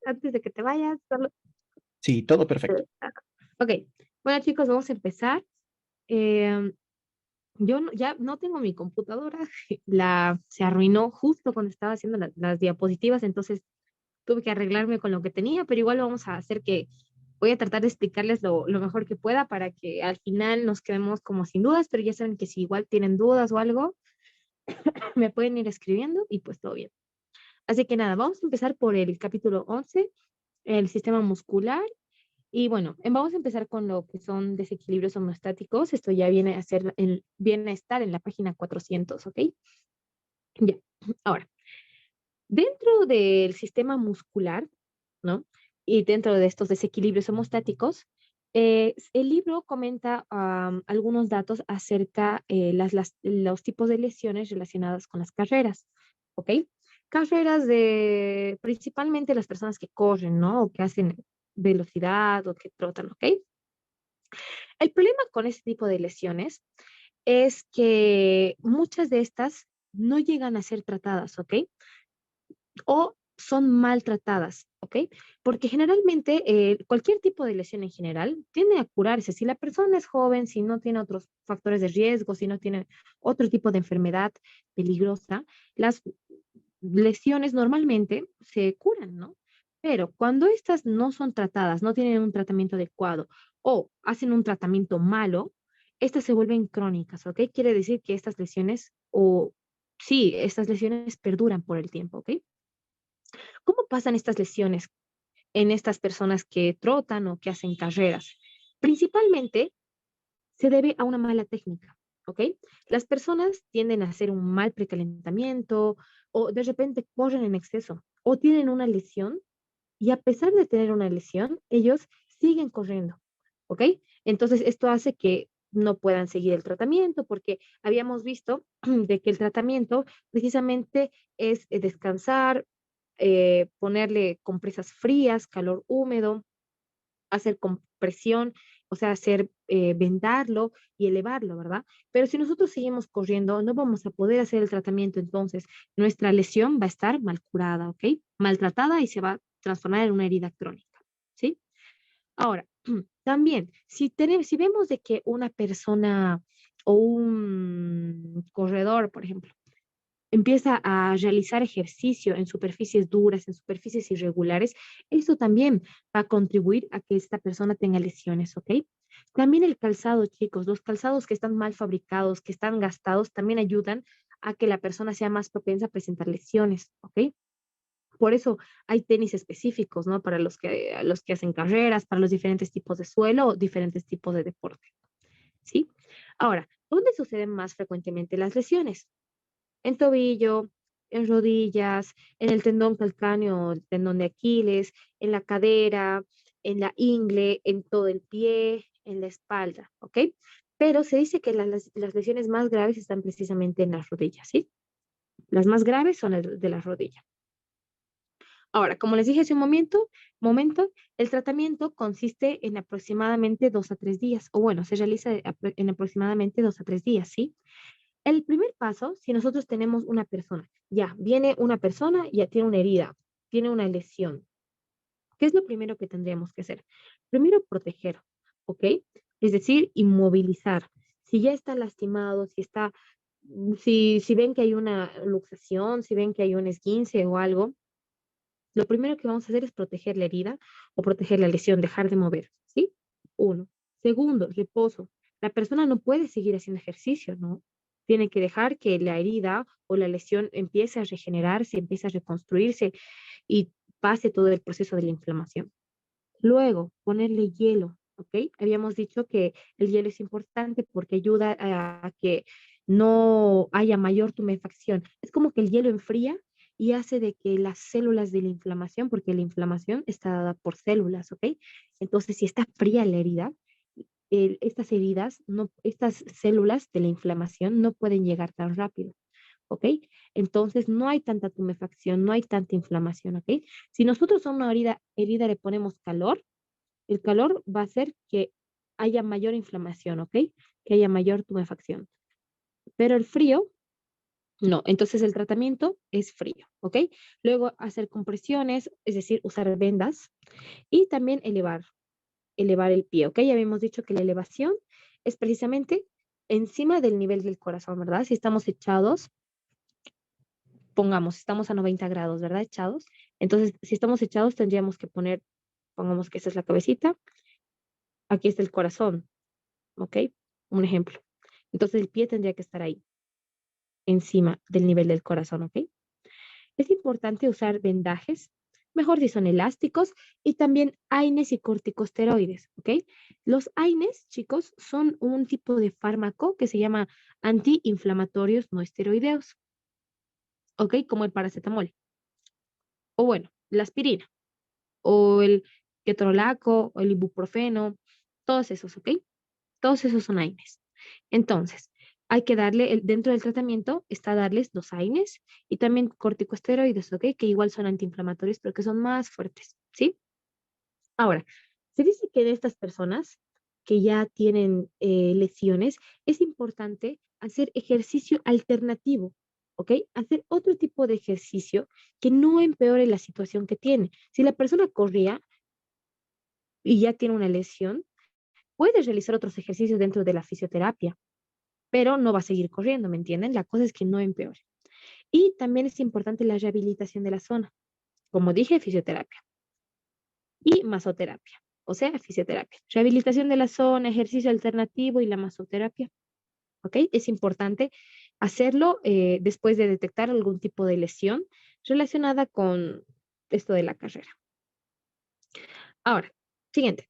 antes de que te vayas, solo... Sí, todo perfecto. Ok, bueno chicos, vamos a empezar. Em, ya no tengo mi computadora, se arruinó justo cuando estaba haciendo las diapositivas, entonces tuve que arreglarme con lo que tenía, pero igual vamos a hacer que voy a tratar de explicarles lo mejor que pueda para que al final nos quedemos como sin dudas, pero ya saben que si igual tienen dudas o algo, me pueden ir escribiendo y pues todo bien. Así que nada, vamos a empezar por el capítulo 11, el sistema muscular. Y bueno, vamos a empezar con lo que son desequilibrios homeostáticos. Esto ya viene a estar en la página 400, ¿ok? Ya, ahora, dentro del sistema muscular, ¿no? Y dentro de estos desequilibrios homostáticos, el libro comenta algunos datos acerca de los tipos de lesiones relacionadas con las carreras, ¿ok? Carreras de principalmente las personas que corren, ¿no? O que hacen velocidad o que trotan, ¿ok? El problema con este tipo de lesiones es que muchas de estas no llegan a ser tratadas, ¿ok? O son maltratadas, ¿ok? Porque generalmente cualquier tipo de lesión en general tiende a curarse. Si la persona es joven, si no tiene otros factores de riesgo, si no tiene otro tipo de enfermedad peligrosa, las lesiones normalmente se curan, ¿no? Pero cuando estas no son tratadas, no tienen un tratamiento adecuado o hacen un tratamiento malo, estas se vuelven crónicas, ¿ok? Quiere decir que estas lesiones o sí, estas lesiones perduran por el tiempo, ¿ok? ¿Cómo pasan estas lesiones en estas personas que trotan o que hacen carreras? Principalmente se debe a una mala técnica, ¿ok? Las personas tienden a hacer un mal precalentamiento o de repente corren en exceso o tienen una lesión y a pesar de tener una lesión, ellos siguen corriendo, ¿ok? Entonces esto hace que no puedan seguir el tratamiento porque habíamos visto de que el tratamiento precisamente es descansar, ponerle compresas frías, calor húmedo, hacer compresión, o sea, vendarlo y elevarlo, ¿verdad? Pero si nosotros seguimos corriendo, no vamos a poder hacer el tratamiento, entonces nuestra lesión va a estar mal curada, ¿ok? Maltratada y se va a transformar en una herida crónica, ¿sí? Ahora, también, si vemos de que una persona o un corredor, por ejemplo, empieza a realizar ejercicio en superficies duras, en superficies irregulares, eso también va a contribuir a que esta persona tenga lesiones, ¿ok? También el calzado, chicos, los calzados que están mal fabricados, que están gastados, también ayudan a que la persona sea más propensa a presentar lesiones, ¿ok? Por eso hay tenis específicos, ¿no? Para los que hacen carreras, para los diferentes tipos de suelo o diferentes tipos de deporte, ¿sí? Ahora, ¿dónde suceden más frecuentemente las lesiones? En tobillo, en rodillas, en el tendón calcáneo, el tendón de Aquiles, en la cadera, en la ingle, en todo el pie, en la espalda, ¿ok? Pero se dice que las lesiones más graves están precisamente en las rodillas, ¿sí? Las más graves son las de la rodilla. Ahora, como les dije hace un momento, el tratamiento consiste en aproximadamente 2 a 3 días, o bueno, se realiza en aproximadamente 2 a 3 días, ¿sí? El primer paso, si nosotros tenemos una persona, ya viene una persona, ya tiene una herida, tiene una lesión, ¿qué es lo primero que tendríamos que hacer? Primero, proteger, ¿ok? Es decir, inmovilizar. Si ya está lastimado, si ven que hay una luxación, si ven que hay un esguince o algo, lo primero que vamos a hacer es proteger la herida o proteger la lesión, dejar de mover, ¿sí? Uno. Segundo, reposo. La persona no puede seguir haciendo ejercicio, ¿no? Tiene que dejar que la herida o la lesión empiece a regenerarse, empiece a reconstruirse y pase todo el proceso de la inflamación. Luego, ponerle hielo, ¿ok? Habíamos dicho que el hielo es importante porque ayuda a que no haya mayor tumefacción. Es como que el hielo enfría y hace de que las células de la inflamación, porque la inflamación está dada por células, ¿ok? Entonces, si está fría la herida, estas heridas, no, estas células de la inflamación no pueden llegar tan rápido. ¿Ok? Entonces no hay tanta tumefacción, no hay tanta inflamación, ¿ok? Si nosotros a una herida le ponemos calor, el calor va a hacer que haya mayor inflamación, ¿ok? Que haya mayor tumefacción. Pero el frío No, entonces el tratamiento es frío, ¿ok? Luego hacer compresiones, es decir, usar vendas y también elevar el pie, ¿ok? Ya habíamos dicho que la elevación es precisamente encima del nivel del corazón, ¿verdad? Si estamos echados, pongamos, estamos a 90 grados, ¿verdad? Echados. Entonces, si estamos echados, tendríamos que poner, pongamos que esa es la cabecita, aquí está el corazón, ¿ok? Un ejemplo. Entonces, el pie tendría que estar ahí, encima del nivel del corazón, ¿ok? Es importante usar vendajes, mejor si son elásticos, y también AINES y corticosteroides, ¿ok? Los AINES, chicos, son un tipo de fármaco que se llama antiinflamatorios no esteroideos, ¿ok? Como el paracetamol, o bueno, la aspirina, o el ketorolaco, o el ibuprofeno, todos esos, ¿ok? Todos esos son AINES. Entonces, hay que darle, dentro del tratamiento está darles los AINES y también corticosteroides, ¿ok? Que igual son antiinflamatorios, pero que son más fuertes, ¿sí? Ahora, se dice que de estas personas que ya tienen lesiones, es importante hacer ejercicio alternativo, ¿ok? Hacer otro tipo de ejercicio que no empeore la situación que tiene. Si la persona corría y ya tiene una lesión, puede realizar otros ejercicios dentro de la fisioterapia, pero no va a seguir corriendo, ¿me entienden? La cosa es que no empeore. Y también es importante la rehabilitación de la zona. Como dije, fisioterapia y masoterapia, o sea, fisioterapia. Rehabilitación de la zona, ejercicio alternativo y la masoterapia, ¿ok? Es importante hacerlo después de detectar algún tipo de lesión relacionada con esto de la carrera. Ahora, siguiente,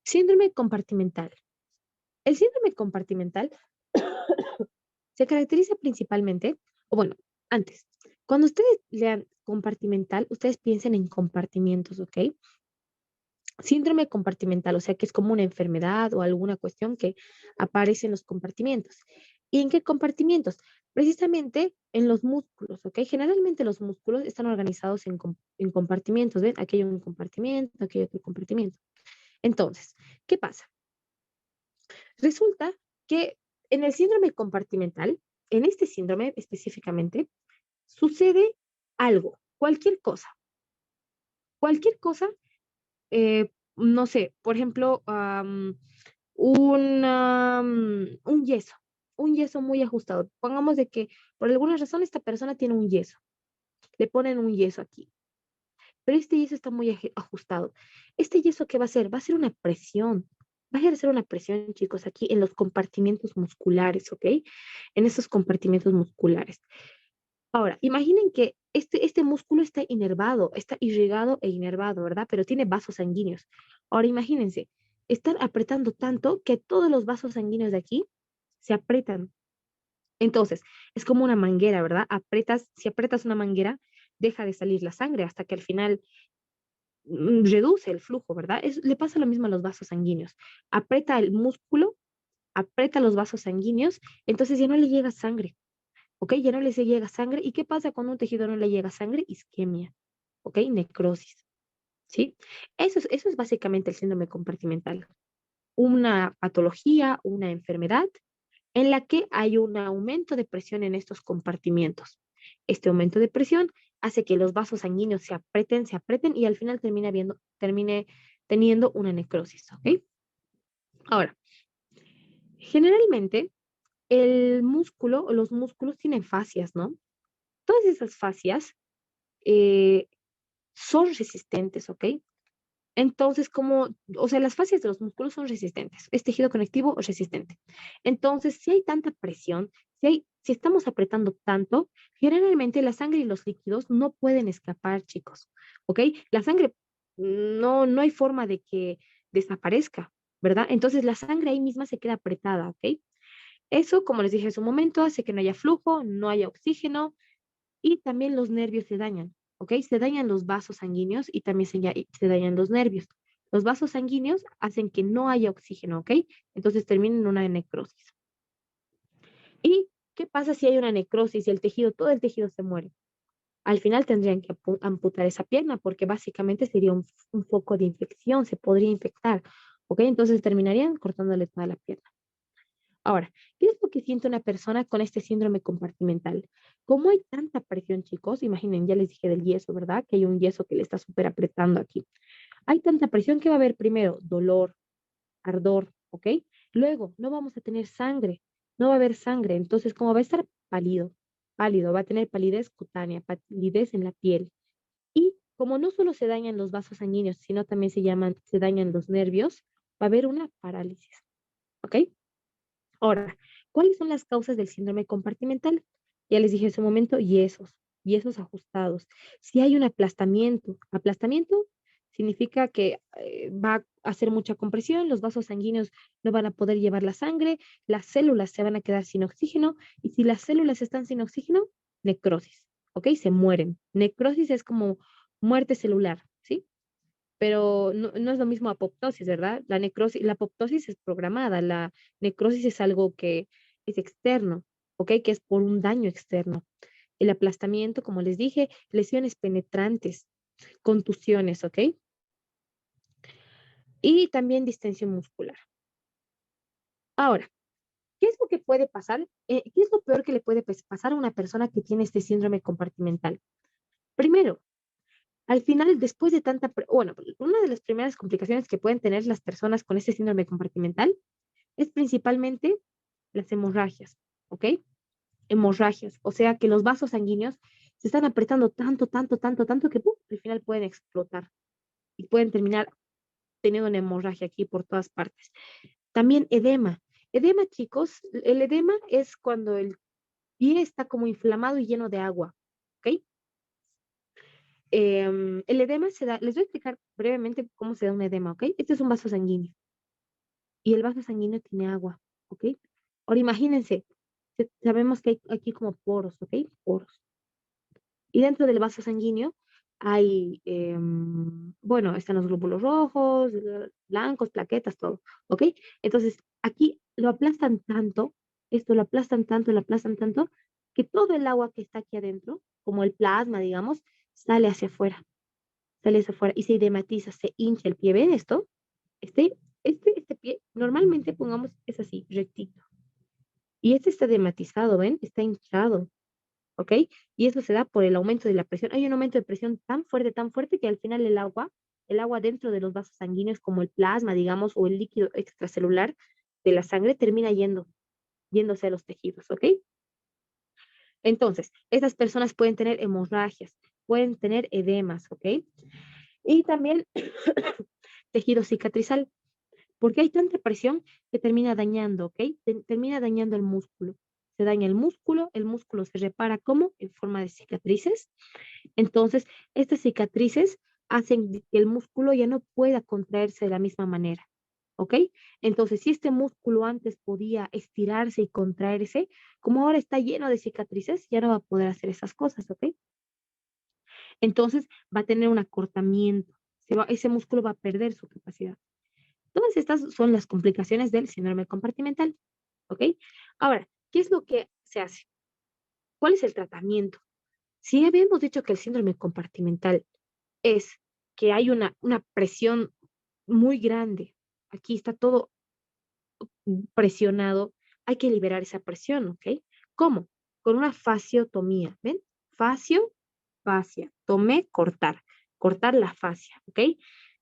síndrome compartimental. El síndrome compartimental se caracteriza principalmente, o bueno, antes, cuando ustedes lean compartimental, ustedes piensen en compartimientos, ¿ok? Síndrome compartimental, o sea que es como una enfermedad o alguna cuestión que aparece en los compartimientos. ¿Y en qué compartimientos? Precisamente en los músculos, ¿ok? Generalmente los músculos están organizados en compartimientos, ¿ven? Aquí hay un compartimiento, aquí hay otro compartimiento. Entonces, ¿qué pasa? Resulta que en el síndrome compartimental, en este síndrome específicamente, sucede algo, cualquier cosa, no sé, por ejemplo, un yeso muy ajustado. Pongamos de que por alguna razón esta persona tiene un yeso, le ponen un yeso aquí, pero este yeso está muy ajustado. ¿Este yeso qué va a hacer? Va a ser una presión. Va a ejercer una presión, chicos, aquí en los compartimientos musculares, ¿ok? En esos compartimientos musculares. Ahora, imaginen que este músculo está inervado, está irrigado e inervado, ¿verdad? Pero tiene vasos sanguíneos. Ahora, imagínense, están apretando tanto que todos los vasos sanguíneos de aquí se aprietan. Entonces, es como una manguera, ¿verdad? Si aprietas una manguera, deja de salir la sangre hasta que al final reduce el flujo, ¿verdad? Le pasa lo mismo a los vasos sanguíneos. Aprieta el músculo, aprieta los vasos sanguíneos, entonces ya no le llega sangre. ¿Ok? Ya no les llega sangre. ¿Y qué pasa cuando un tejido no le llega sangre? Isquemia, ¿ok? Necrosis, ¿sí? Eso es básicamente el síndrome compartimental. Una patología, una enfermedad en la que hay un aumento de presión en estos compartimientos. Este aumento de presión hace que los vasos sanguíneos se aprieten y al final termine teniendo una necrosis, ¿ok? Ahora, generalmente el músculo o los músculos tienen fascias, ¿no? Todas esas fascias eh, son resistentes, ¿ok? Entonces, o sea, las fascias de los músculos son resistentes, es tejido conectivo resistente. Entonces, si hay tanta presión, si estamos apretando tanto, generalmente la sangre y los líquidos no pueden escapar, chicos, ¿ok? La sangre no hay forma de que desaparezca, ¿verdad? Entonces, la sangre ahí misma se queda apretada, ¿ok? Eso, como les dije hace un momento, hace que no haya flujo, no haya oxígeno, y también los nervios se dañan, ¿ok? Se dañan los vasos sanguíneos y también se dañan los nervios. Los vasos sanguíneos hacen que no haya oxígeno, ¿ok? Entonces termina en una necrosis. ¿Y qué pasa si hay una necrosis y todo el tejido se muere? Al final tendrían que amputar esa pierna porque básicamente sería un foco de infección, se podría infectar, ¿ok? Entonces terminarían cortándole toda la pierna. Ahora, ¿qué es lo que siente una persona con este síndrome compartimental? Como hay tanta presión, chicos, imaginen, ya les dije del yeso, ¿verdad? Que hay un yeso que le está súper apretando aquí. Hay tanta presión que va a haber primero dolor, ardor, ¿ok? Luego, no vamos a tener sangre, no va a haber sangre, entonces como va a estar pálido, pálido, va a tener palidez cutánea, palidez en la piel. Y como no solo se dañan los vasos sanguíneos, sino también se dañan los nervios, va a haber una parálisis, ¿ok? Ahora, ¿cuáles son las causas del síndrome compartimental? Ya les dije en su momento, yesos ajustados. Si hay un aplastamiento significa que va a hacer mucha compresión, los vasos sanguíneos no van a poder llevar la sangre, las células se van a quedar sin oxígeno, y si las células están sin oxígeno, necrosis, ¿ok? Se mueren. Necrosis es como muerte celular, ¿sí? Pero no es lo mismo apoptosis, ¿verdad? La apoptosis es programada, la necrosis es algo que es externo, ¿ok? Que es por un daño externo. El aplastamiento, como les dije, lesiones penetrantes, contusiones, ¿ok? Y también distensión muscular. Ahora, ¿qué es lo que puede pasar? ¿Qué es lo peor que le puede pasar a una persona que tiene este síndrome compartimental? Primero, al final, después de bueno, una de las primeras complicaciones que pueden tener las personas con este síndrome compartimental es principalmente las hemorragias, ¿ok? Hemorragias, o sea que los vasos sanguíneos se están apretando tanto que ¡pum! Al final pueden explotar y pueden terminar teniendo una hemorragia aquí por todas partes. También edema. Edema, chicos, el edema es cuando el pie está como inflamado y lleno de agua, ¿ok? El edema se da, les voy a explicar brevemente cómo se da un edema, ¿ok? Este es un vaso sanguíneo y el vaso sanguíneo tiene agua, ¿ok? Ahora imagínense, sabemos que hay aquí como poros, ¿ok? Poros. Y dentro del vaso sanguíneo hay, bueno, están los glóbulos rojos, blancos, plaquetas, todo, ¿ok? Entonces, aquí lo aplastan tanto, que todo el agua que está aquí adentro, como el plasma, digamos, sale hacia afuera, sale hacia afuera y se edematiza, se hincha el pie. ¿Ven esto? Este, este pie, normalmente pongamos, es así, rectito. Y este está edematizado, ¿ven? Está hinchado. ¿Ok? Y eso se da por el aumento de la presión. Hay un aumento de presión tan fuerte que al final el agua dentro de los vasos sanguíneos, como el plasma, digamos, o el líquido extracelular de la sangre, termina yéndose a los tejidos, ¿ok? Entonces, esas personas pueden tener hemorragias, pueden tener edemas, ¿ok? Y también tejido cicatrizal, porque hay tanta presión que termina dañando, ¿ok? Termina dañando el músculo. Se daña el músculo se repara como en forma de cicatrices. Entonces, estas cicatrices hacen que el músculo ya no pueda contraerse de la misma manera, ¿ok? Entonces, si este músculo antes podía estirarse y contraerse, como ahora está lleno de cicatrices, ya no va a poder hacer esas cosas, ¿ok? Entonces, va a tener un acortamiento, ese músculo va a perder su capacidad. Todas estas son las complicaciones del síndrome compartimental, ¿ok? Ahora, ¿qué es lo que se hace? ¿Cuál es el tratamiento? Si habíamos dicho que el síndrome compartimental es que hay una presión muy grande. Aquí está todo presionado. Hay que liberar esa presión, ¿ok? ¿Cómo? Con una fasciotomía, ¿ven? Fascio, fascia. Tomé, cortar. Cortar la fascia, ¿ok?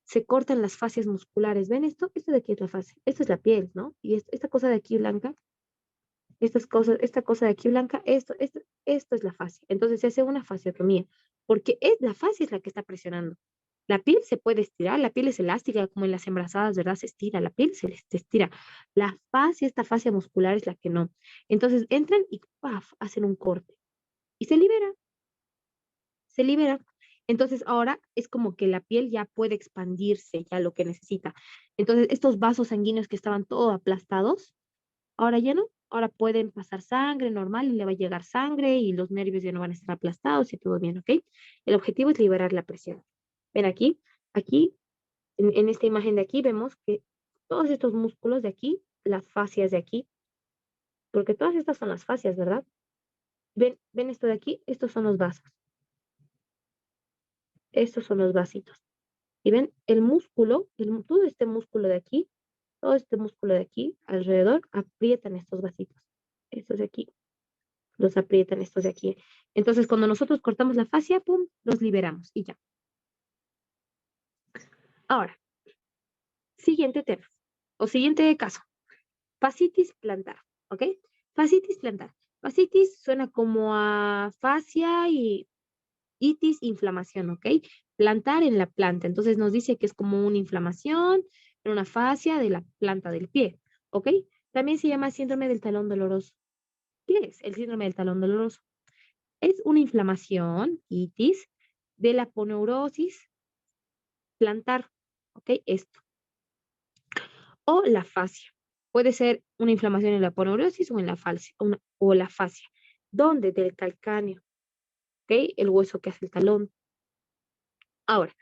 Se cortan las fascias musculares. ¿Ven esto? Esto de aquí es la fascia. Esto es la piel, ¿no? Y esta cosa de aquí blanca, esta cosa de aquí blanca, esto es la fascia. Entonces se hace una fasciotomía, porque la fascia es la que está presionando. La piel se puede estirar, la piel es elástica, como en las embarazadas, ¿verdad? Se estira, la piel se estira. La fascia, esta fascia muscular es la que no. Entonces entran y ¡paf! Hacen un corte y se libera. Entonces ahora es como que la piel ya puede expandirse, ya lo que necesita. Entonces estos vasos sanguíneos que estaban todos aplastados, ahora ya no, ahora pueden pasar sangre normal y le va a llegar sangre y los nervios ya no van a estar aplastados y todo bien, ¿ok? El objetivo es liberar la presión. Ven aquí, en esta imagen de aquí vemos que todos estos músculos de aquí, las fascias de aquí, porque todas estas son las fascias, ¿verdad? Ven esto de aquí, estos son los vasos, estos son los vasitos. Y ven el músculo, todo este músculo de aquí todo este músculo de aquí, alrededor, aprietan estos vasitos. Estos de aquí, los aprietan estos de aquí. Entonces, cuando nosotros cortamos la fascia, pum, los liberamos y ya. Ahora, siguiente tema, o siguiente caso, fascitis plantar, ¿ok? Fascitis plantar. Fascitis suena como a fascia y itis, inflamación, ¿ok? Plantar en la planta. Entonces nos dice que es como una inflamación en una fascia de la planta del pie, ¿ok? También se llama síndrome del talón doloroso. ¿Qué es el síndrome del talón doloroso? Es una inflamación, itis, de la aponeurosis plantar, ¿ok? Esto. O la fascia. Puede ser una inflamación en la aponeurosis o en la fascia, o la fascia. ¿Dónde? Del calcáneo, ¿ok? El hueso que hace el talón. Ahora,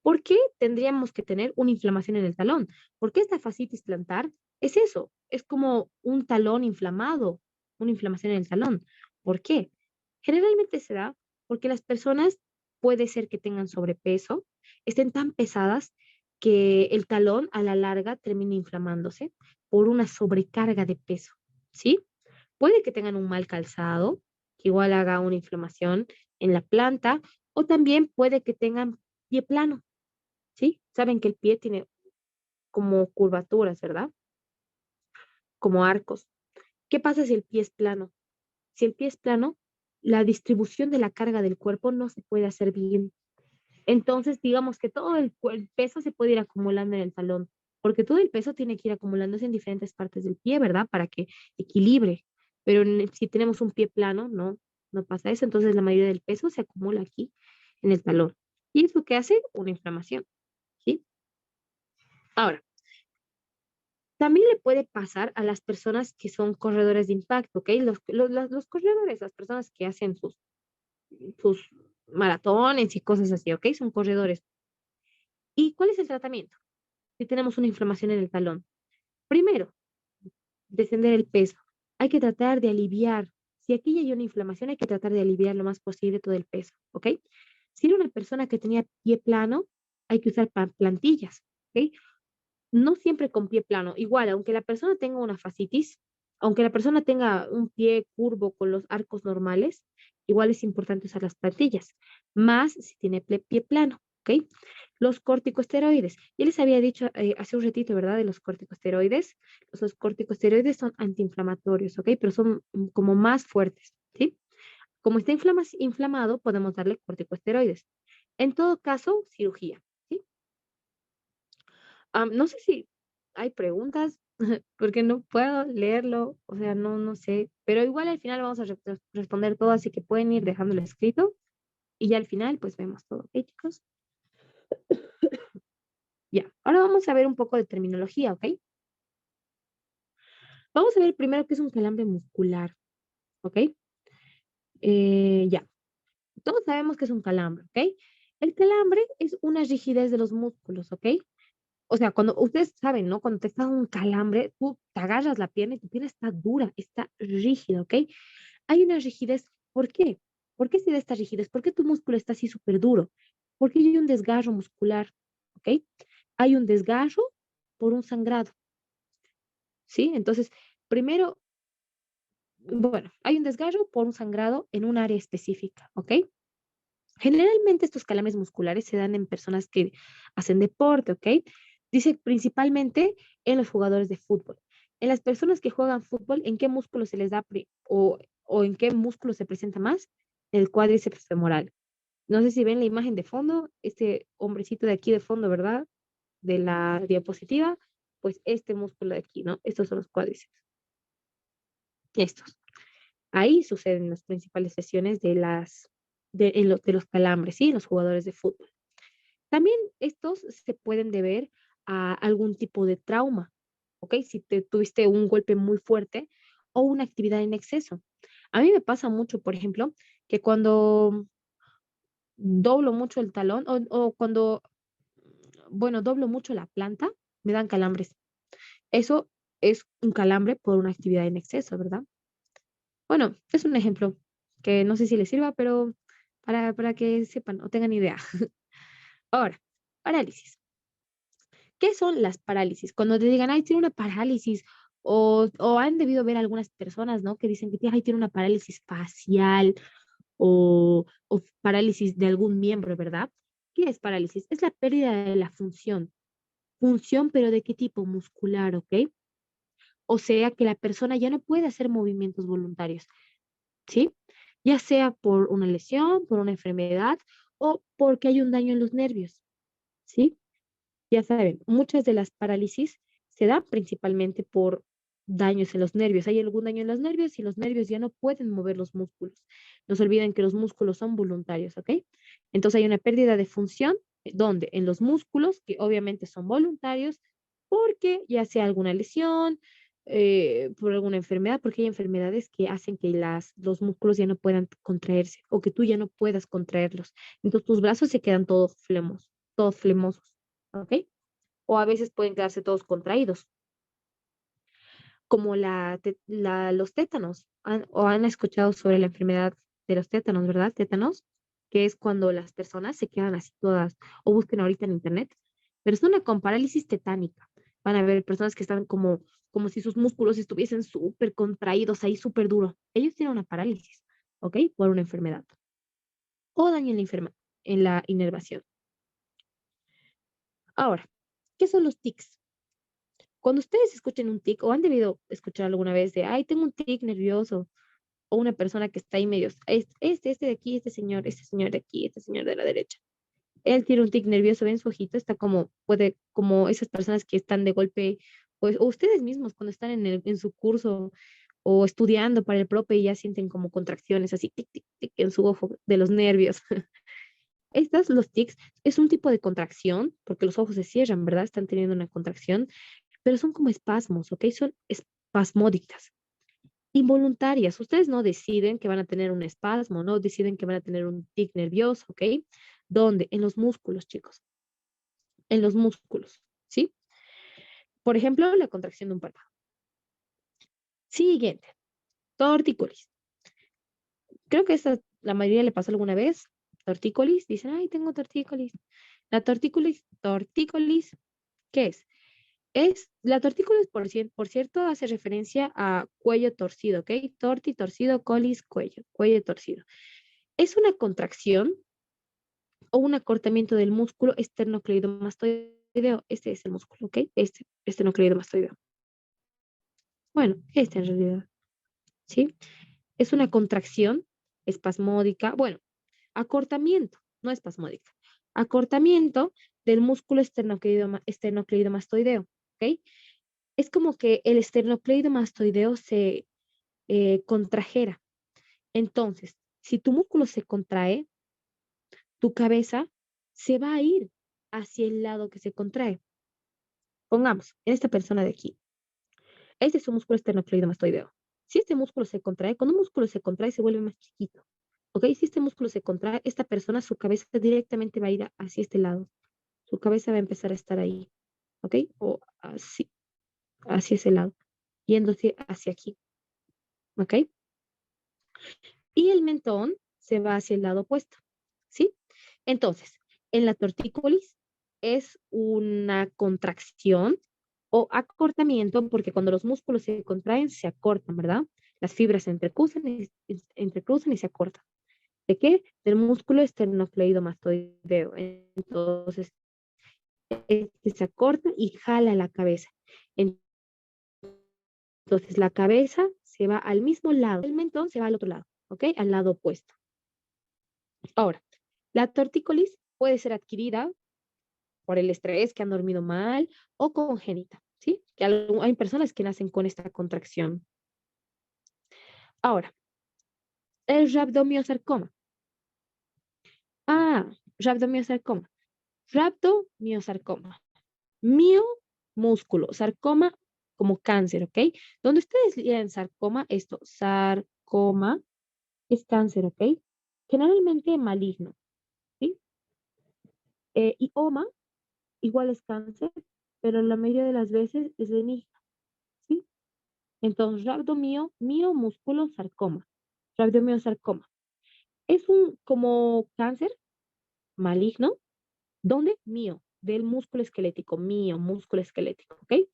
¿por qué tendríamos que tener una inflamación en el talón? Porque esta fascitis plantar es eso, es como un talón inflamado, una inflamación en el talón. ¿Por qué? Generalmente se da porque las personas puede ser que tengan sobrepeso, estén tan pesadas que el talón a la larga termine inflamándose por una sobrecarga de peso, ¿sí? Puede que tengan un mal calzado, que igual haga una inflamación en la planta, o también puede que tengan pie plano. ¿Sí? Saben que el pie tiene como curvaturas, ¿verdad? Como arcos. ¿Qué pasa si el pie es plano? Si el pie es plano, la distribución de la carga del cuerpo no se puede hacer bien. Entonces, digamos que todo el peso se puede ir acumulando en el talón, porque todo el peso tiene que ir acumulándose en diferentes partes del pie, ¿verdad? Para que equilibre. Pero si tenemos un pie plano, no pasa eso. Entonces, la mayoría del peso se acumula aquí en el talón. Y es lo que hace una inflamación, ¿sí? Ahora, también le puede pasar a las personas que son corredores de impacto, ¿ok? Los corredores, las personas que hacen sus maratones y cosas así, ¿ok? Son corredores. ¿Y cuál es el tratamiento? Si tenemos una inflamación en el talón. Primero, descender el peso. Hay que tratar de aliviar. Si aquí ya hay una inflamación, hay que tratar de aliviar lo más posible todo el peso, ¿ok? Si era una persona que tenía pie plano, hay que usar plantillas, ¿ok? No siempre con pie plano. Igual, aunque la persona tenga una fascitis, aunque la persona tenga un pie curvo con los arcos normales, igual es importante usar las plantillas, más si tiene pie plano, ¿ok? Los corticosteroides. Ya les había dicho hace un ratito, ¿verdad? De los corticosteroides. Los corticosteroides son antiinflamatorios, ¿ok? Pero son como más fuertes, ¿sí? Como está inflamado, podemos darle corticosteroides. En todo caso, cirugía, ¿sí? No sé si hay preguntas, porque no puedo leerlo, o sea, no sé, pero igual al final vamos a responder todo, así que pueden ir dejándolo escrito y ya al final pues vemos todo, ¿ok, chicos? Ya, ahora vamos a ver un poco de terminología, ¿ok? Vamos a ver primero qué es un calambre muscular, ¿ok? Ya, todos sabemos que es un calambre, ¿ok? El calambre es una rigidez de los músculos, ¿ok? O sea, cuando ustedes saben, ¿no? Cuando te está dando un calambre, tú te agarras la pierna y tu pierna está dura, está rígida, ¿ok? Hay una rigidez. ¿Por qué? ¿Por qué se da esta rigidez? ¿Por qué tu músculo está así súper duro? Porque hay un desgarro muscular, ¿ok? Hay un desgarro por un sangrado, ¿sí? Entonces, primero, bueno, hay un desgarro por un sangrado en un área específica, ¿ok? Generalmente estos calambres musculares se dan en personas que hacen deporte, ¿ok? Dice principalmente en los jugadores de fútbol. En las personas que juegan fútbol, ¿en qué músculo se les da o en qué músculo se presenta más? El cuádriceps femoral. No sé si ven la imagen de fondo, este hombrecito de aquí de fondo, ¿verdad? De la diapositiva, pues este músculo de aquí, ¿no? Estos son los cuádriceps. Estos. Ahí suceden las principales lesiones de los calambres, ¿sí? Los jugadores de fútbol. También estos se pueden deber a algún tipo de trauma, ¿ok? Si te tuviste un golpe muy fuerte o una actividad en exceso. A mí me pasa mucho, por ejemplo, que cuando doblo mucho el talón o cuando, bueno, doblo mucho la planta, me dan calambres. Eso es un calambre por una actividad en exceso, ¿verdad? Bueno, es un ejemplo que no sé si les sirva, pero para que sepan o tengan idea. Ahora, parálisis. ¿Qué son las parálisis? Cuando te digan, ay, tiene una parálisis, o han debido ver algunas personas, ¿no? Que dicen que ay, tiene una parálisis facial o parálisis de algún miembro, ¿verdad? ¿Qué es parálisis? Es la pérdida de la función. Función, pero ¿de qué tipo? Muscular, ¿ok? O sea que la persona ya no puede hacer movimientos voluntarios, ¿sí? Ya sea por una lesión, por una enfermedad o porque hay un daño en los nervios, ¿sí? Ya saben, muchas de las parálisis se dan principalmente por daños en los nervios. Hay algún daño en los nervios y los nervios ya no pueden mover los músculos. No se olviden que los músculos son voluntarios, ¿ok? Entonces hay una pérdida de función, donde en los músculos, que obviamente son voluntarios, porque ya sea alguna lesión, por alguna enfermedad, porque hay enfermedades que hacen que los músculos ya no puedan contraerse o que tú ya no puedas contraerlos. Entonces tus brazos se quedan todos flemosos. ¿Ok? O a veces pueden quedarse todos contraídos, como los tétanos. O han escuchado sobre la enfermedad de los tétanos, ¿verdad? Tétanos, que es cuando las personas se quedan así todas, o busquen ahorita en internet, persona con parálisis tetánica. Van a ver personas que están como si sus músculos estuviesen súper contraídos, ahí súper duro. Ellos tienen una parálisis, ¿ok? Por una enfermedad. O daño en la inervación. Ahora, ¿qué son los tics? Cuando ustedes escuchen un tic o han debido escuchar alguna vez de, ay, tengo un tic nervioso, o una persona que está ahí medio, este de aquí, este señor de aquí, este señor de la derecha, él tiene un tic nervioso, ven su ojito, está como esas personas que están de golpe, pues, o ustedes mismos cuando están en su curso o estudiando para el prope y ya sienten como contracciones así, tic, tic, tic, en su ojo de los nervios. Los tics, es un tipo de contracción, porque los ojos se cierran, ¿verdad? Están teniendo una contracción, pero son como espasmos, ¿ok? Son espasmódicas, involuntarias. Ustedes no deciden que van a tener un espasmo, no deciden que van a tener un tic nervioso, ¿ok? ¿Dónde? En los músculos, chicos, en los músculos, ¿sí? Por ejemplo, la contracción de un párpado. Siguiente, tortícolis. Creo que esta la mayoría le pasó alguna vez. Tortícolis, dicen, ay, tengo tortícolis. La tortícolis, ¿qué es? La tortícolis, por cierto, hace referencia a cuello torcido, ¿ok? Torcido, colis, cuello torcido. Es una contracción o un acortamiento del músculo esternocleidomastoideo. Este es el músculo, ¿ok? Este esternocleidomastoideo. Bueno, este en realidad, ¿sí? Es una contracción espasmódica, bueno, acortamiento, no espasmódica, acortamiento del músculo esternocleidomastoideo, ¿ok? Es como que el esternocleidomastoideo se contrajera. Entonces, si tu músculo se contrae, tu cabeza se va a ir hacia el lado que se contrae. Pongamos, en esta persona de aquí, este es su músculo esternocleidomastoideo. Si este músculo se contrae, cuando un músculo se contrae, se vuelve más chiquito. ¿Ok? Si este músculo se contrae, esta persona, su cabeza directamente va a ir hacia este lado. Su cabeza va a empezar a estar ahí. ¿Ok? O así, hacia ese lado, yéndose hacia aquí. ¿Ok? Y el mentón se va hacia el lado opuesto. ¿Sí? Entonces, en la tortícolis es una contracción o acortamiento, porque cuando los músculos se contraen, se acortan, ¿verdad? Las fibras se entrecruzan y se acortan. ¿De qué? Del músculo esternocleidomastoideo. Entonces, este se acorta y jala la cabeza. Entonces, la cabeza se va al mismo lado, el mentón se va al otro lado, ¿ok? Al lado opuesto. Ahora, la tortícolis puede ser adquirida por el estrés, que han dormido mal, o congénita, ¿sí? Que hay personas que nacen con esta contracción. Ahora, el rhabdomiosarcoma. Ah, rhabdomiosarcoma. Rhabdomiosarcoma. Mio, músculo. Sarcoma, como cáncer, ¿ok? Donde ustedes lean sarcoma, sarcoma es cáncer, ¿ok? Generalmente maligno, ¿sí? Y oma, igual es cáncer, pero la mayoría de las veces es benigno, ¿sí? Entonces, músculo, sarcoma. Rhabdomiosarcoma. Es un como cáncer maligno, ¿dónde? Mío. del músculo esquelético, mío, músculo esquelético, ¿ok?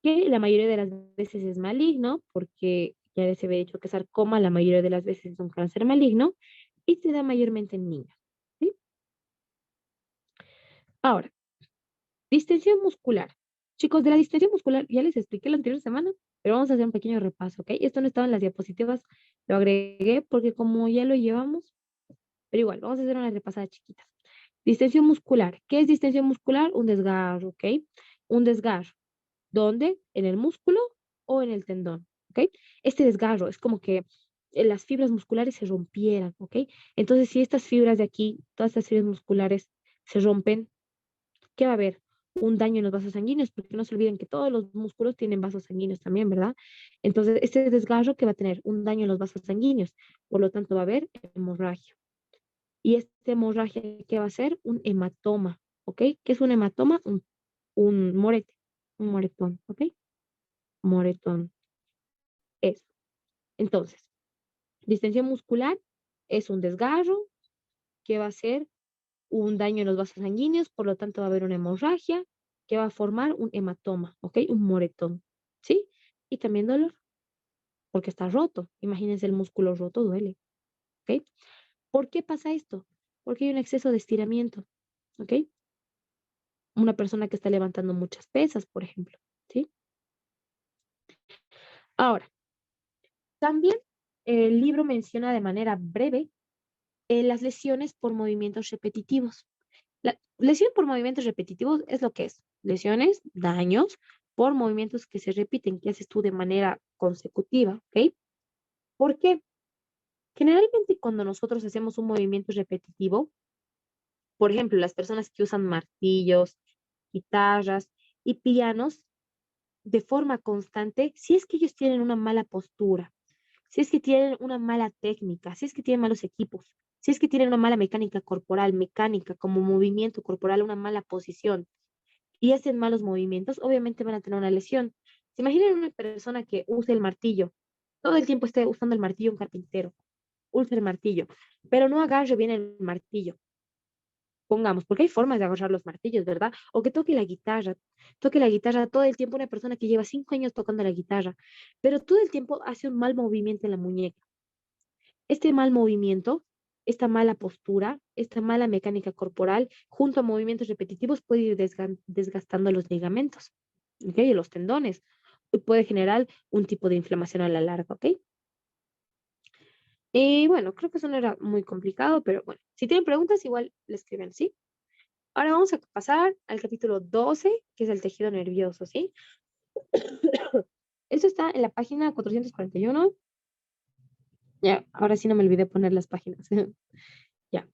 Que la mayoría de las veces es maligno, porque ya se había dicho que sarcoma la mayoría de las veces es un cáncer maligno y se da mayormente en niños, ¿sí? Ahora, distensión muscular. Chicos, de la distensión muscular ya les expliqué la anterior semana, pero vamos a hacer un pequeño repaso, ¿ok? Esto no estaba en las diapositivas, lo agregué porque como ya lo llevamos, pero igual, vamos a hacer una repasada chiquita. Distensión muscular. ¿Qué es distensión muscular? Un desgarro, ¿ok? Un desgarro. ¿Dónde? ¿En el músculo o en el tendón? ¿Ok? Este desgarro es como que las fibras musculares se rompieran, ¿ok? Entonces, si estas fibras de aquí, todas estas fibras musculares se rompen, ¿qué va a haber? Un daño en los vasos sanguíneos, porque no se olviden que todos los músculos tienen vasos sanguíneos también, ¿verdad? Entonces, este desgarro que va a tener un daño en los vasos sanguíneos, por lo tanto va a haber hemorragia. Y esta hemorragia, ¿qué va a ser? Un hematoma, ¿ok? ¿Qué es un hematoma? Un morete, un moretón, ¿ok? Moretón, eso. Entonces, distensión muscular es un desgarro que va a ser un daño en los vasos sanguíneos, por lo tanto va a haber una hemorragia que va a formar un hematoma, ¿ok? Un moretón, ¿sí? Y también dolor, porque está roto. Imagínense el músculo roto, duele, ¿ok? ¿Por qué pasa esto? Porque hay un exceso de estiramiento, ¿ok? Una persona que está levantando muchas pesas, por ejemplo, ¿sí? Ahora, también el libro menciona de manera breve las lesiones por movimientos repetitivos. La lesión por movimientos repetitivos es lo que es. Lesiones, daños por movimientos que se repiten, que haces tú de manera consecutiva, ¿ok? ¿Por qué? Generalmente cuando nosotros hacemos un movimiento repetitivo, por ejemplo, las personas que usan martillos, guitarras y pianos de forma constante, si es que ellos tienen una mala postura, si es que tienen una mala técnica, si es que tienen malos equipos, si es que tienen una mala mecánica corporal, mecánica como movimiento corporal, una mala posición y hacen malos movimientos, obviamente van a tener una lesión. ¿Se imaginan una persona que usa el martillo? Todo el tiempo esté usando el martillo, un carpintero, usa el martillo, pero no agarre bien el martillo. Pongamos, porque hay formas de agarrar los martillos, ¿verdad? O que toque la guitarra todo el tiempo una persona que lleva 5 años tocando la guitarra, pero todo el tiempo hace un mal movimiento en la muñeca. Este mal movimiento, esta mala postura, esta mala mecánica corporal, junto a movimientos repetitivos, puede ir desgastando los ligamentos, ¿ok? Y los tendones. Y puede generar un tipo de inflamación a la larga, ¿ok? Y bueno, creo que eso no era muy complicado, pero bueno, si tienen preguntas, igual le escriben, ¿sí? Ahora vamos a pasar al capítulo 12, que es el tejido nervioso, ¿sí? Esto está en la página 441. Ya, ahora sí no me olvidé poner las páginas. Ya.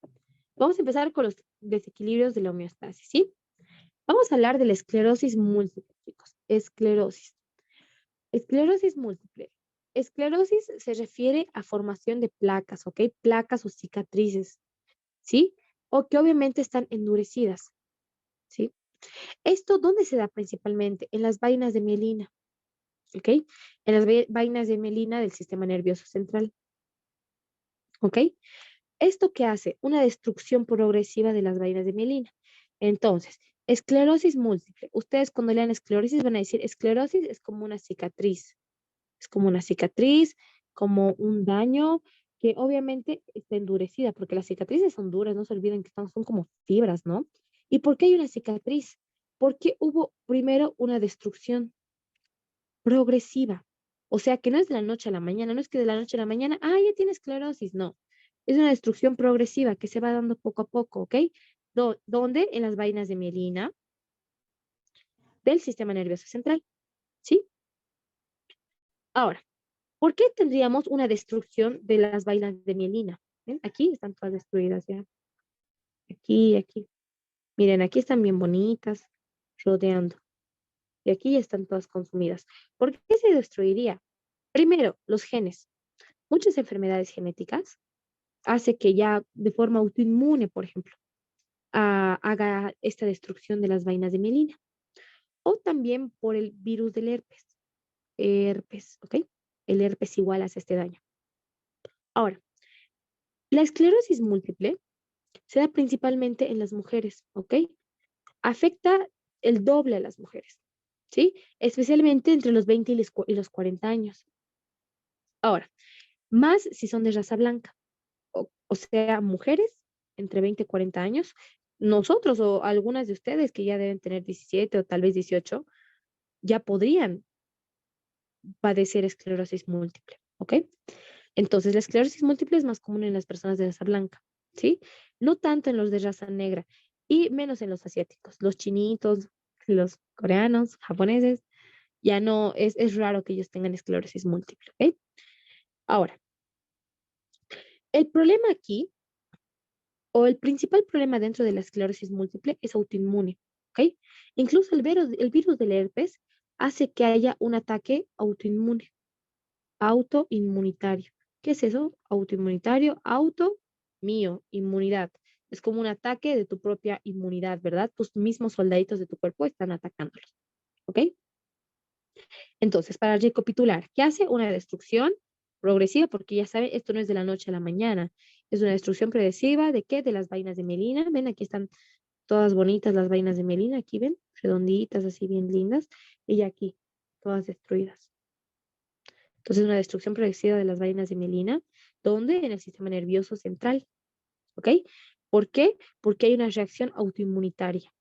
Vamos a empezar con los desequilibrios de la homeostasis, ¿sí? Vamos a hablar de la esclerosis múltiple, chicos. Esclerosis. Esclerosis múltiple. Esclerosis se refiere a formación de placas, ¿ok? Placas o cicatrices, ¿sí? O que obviamente están endurecidas, ¿sí? ¿Esto dónde se da principalmente? En las vainas de mielina, ¿ok? En las vainas de mielina del sistema nervioso central, ¿ok? ¿Esto qué hace? Una destrucción progresiva de las vainas de mielina. Entonces, esclerosis múltiple. Ustedes cuando lean esclerosis van a decir, esclerosis es como una cicatriz. Es como una cicatriz, como un daño que obviamente está endurecida, porque las cicatrices son duras, no se olviden que son como fibras, ¿no? ¿Y por qué hay una cicatriz? Porque hubo primero una destrucción progresiva. O sea, que no es de la noche a la mañana, no es que de la noche a la mañana, ya tiene esclerosis, no. Es una destrucción progresiva que se va dando poco a poco, ¿ok? ¿Dónde? En las vainas de mielina del sistema nervioso central, ¿sí? Ahora, ¿por qué tendríamos una destrucción de las vainas de mielina? ¿Ven? Aquí están todas destruidas ya. Aquí, aquí. Miren, aquí están bien bonitas, rodeando. Y aquí ya están todas consumidas. ¿Por qué se destruiría? Primero, los genes. Muchas enfermedades genéticas hace que ya de forma autoinmune, por ejemplo, haga esta destrucción de las vainas de mielina. O también por el virus del herpes. Herpes, ¿ok? El herpes igual hace este daño. Ahora, la esclerosis múltiple se da principalmente en las mujeres, ¿ok? afecta el doble a las mujeres, ¿sí? Especialmente entre los 20 y los 40 años. Ahora, más si son de raza blanca, o sea, mujeres entre 20 y 40 años, nosotros o algunas de ustedes que ya deben tener 17 o tal vez 18, ya podrían padecer esclerosis múltiple, ¿ok? Entonces, la esclerosis múltiple es más común en las personas de raza blanca, ¿sí? No tanto en los de raza negra y menos en los asiáticos, los chinitos, los coreanos, japoneses, ya no, es raro que ellos tengan esclerosis múltiple, ¿ok? Ahora, el problema aquí, o el principal problema dentro de la esclerosis múltiple es autoinmune, ¿ok? Incluso el virus del herpes hace que haya un ataque autoinmune, autoinmunitario. ¿Qué es eso? Autoinmunitario, auto, mío, inmunidad. Es como un ataque de tu propia inmunidad, ¿verdad? Tus mismos soldaditos de tu cuerpo están atacándolos, ¿ok? Entonces, para recapitular, ¿qué hace? Una destrucción progresiva, porque ya saben, esto no es de la noche a la mañana, es una destrucción progresiva ¿de qué? De las vainas de melina. Ven, aquí están todas bonitas las vainas de melina, aquí ven, redonditas, así bien lindas, y aquí, todas destruidas. Entonces, una destrucción progresiva de las vainas de melina, donde en el sistema nervioso central, ¿ok? ¿Por qué? Porque hay una reacción autoinmunitaria.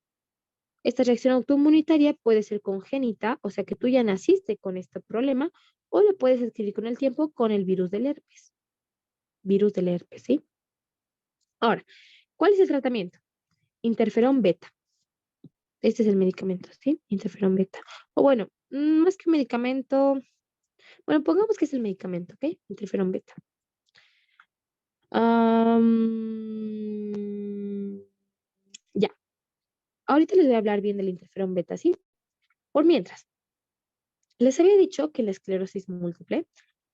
Esta reacción autoinmunitaria puede ser congénita, o sea que tú ya naciste con este problema, o lo puedes adquirir con el tiempo con el virus del herpes. Virus del herpes, ¿sí? Ahora, ¿cuál es el tratamiento? Interferón beta. Este es el medicamento, ¿sí? Interferón beta. O bueno, más que un medicamento, bueno, pongamos que es el medicamento, ¿ok? Interferón beta. Ya, ahorita les voy a hablar bien del interferón beta, ¿sí? Por mientras, les había dicho que la esclerosis múltiple,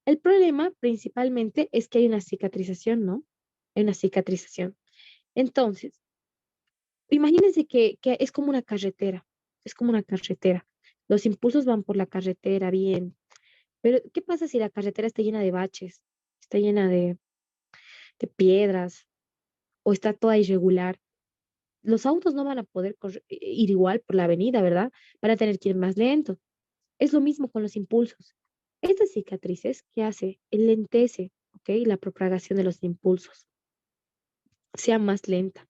el problema principalmente es que hay una cicatrización, ¿no? Hay una cicatrización. Entonces, imagínense que es como una carretera, es como una carretera. Los impulsos van por la carretera bien, pero ¿qué pasa si la carretera está llena de baches, está llena de piedras o está toda irregular? Los autos no van a poder ir igual por la avenida, ¿verdad? Van a tener que ir más lento. Es lo mismo con los impulsos. Estas cicatrices, ¿qué hace? Lentece, ¿ok? La propagación de los impulsos, sea más lenta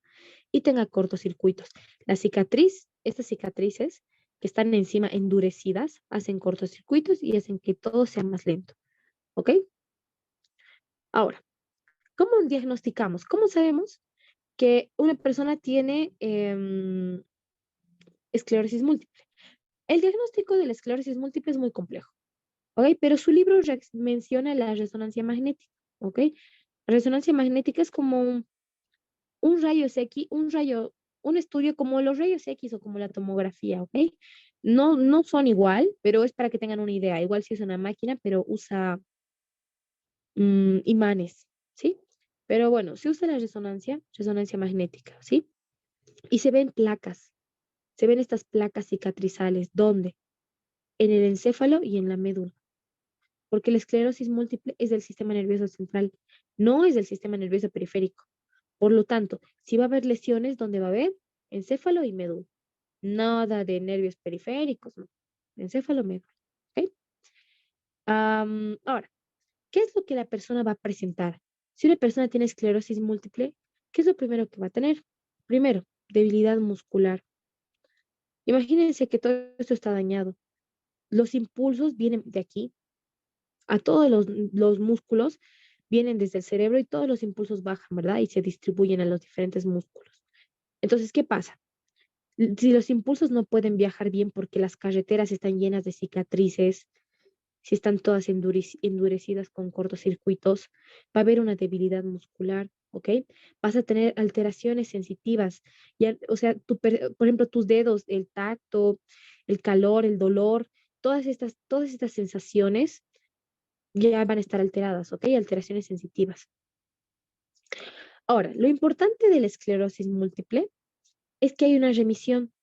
y tenga cortocircuitos. La cicatriz, estas cicatrices que están encima endurecidas, hacen cortocircuitos y hacen que todo sea más lento, ¿ok? Ahora, ¿cómo diagnosticamos? ¿Cómo sabemos que una persona tiene esclerosis múltiple? El diagnóstico de la esclerosis múltiple es muy complejo, ¿ok? Pero su libro menciona la resonancia magnética, ¿ok? La resonancia magnética es como un rayos X, un estudio como los rayos X o como la tomografía, ¿ok? No, no son igual, pero es para que tengan una idea. Igual si es una máquina, pero usa imanes, ¿sí? Pero bueno, se usa la resonancia magnética, ¿sí? Y se ven placas, se ven estas placas cicatrizales. ¿Dónde? En el encéfalo y en la médula. Porque la esclerosis múltiple es del sistema nervioso central, no es del sistema nervioso periférico. Por lo tanto, si va a haber lesiones, ¿dónde va a haber? Encéfalo y médula. Nada de nervios periféricos, no. Encéfalo, médula. ¿Ok? Ahora, ¿qué es lo que la persona va a presentar? Si una persona tiene esclerosis múltiple, ¿qué es lo primero que va a tener? Primero, debilidad muscular. Imagínense que todo esto está dañado. Los impulsos vienen de aquí, a todos los músculos vienen desde el cerebro y todos los impulsos bajan, ¿verdad? Y se distribuyen a los diferentes músculos. Entonces, ¿qué pasa? Si los impulsos no pueden viajar bien porque las carreteras están llenas de cicatrices, si están todas endurecidas con cortocircuitos, va a haber una debilidad muscular, ¿ok? Vas a tener alteraciones sensitivas, ya, o sea, por ejemplo, tus dedos, el tacto, el calor, el dolor, todas estas sensaciones ya van a estar alteradas, ¿ok? Alteraciones sensitivas. Ahora, lo importante de la esclerosis múltiple es que hay una remisión,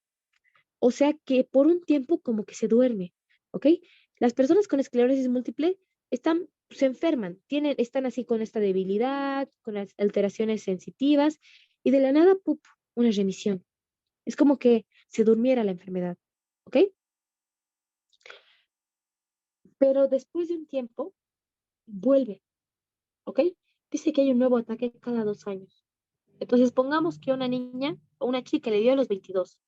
o sea que por un tiempo como que se duerme, ¿ok? Las personas con esclerosis múltiple se enferman, están así con esta debilidad, con las alteraciones sensitivas y de la nada, ¡pup! Una remisión. Es como que se durmiera la enfermedad, ¿ok? Pero después de un tiempo, vuelve, ¿ok? Dice que hay un nuevo ataque cada 2 años. Entonces, pongamos que una niña o una chica le dio a los 22.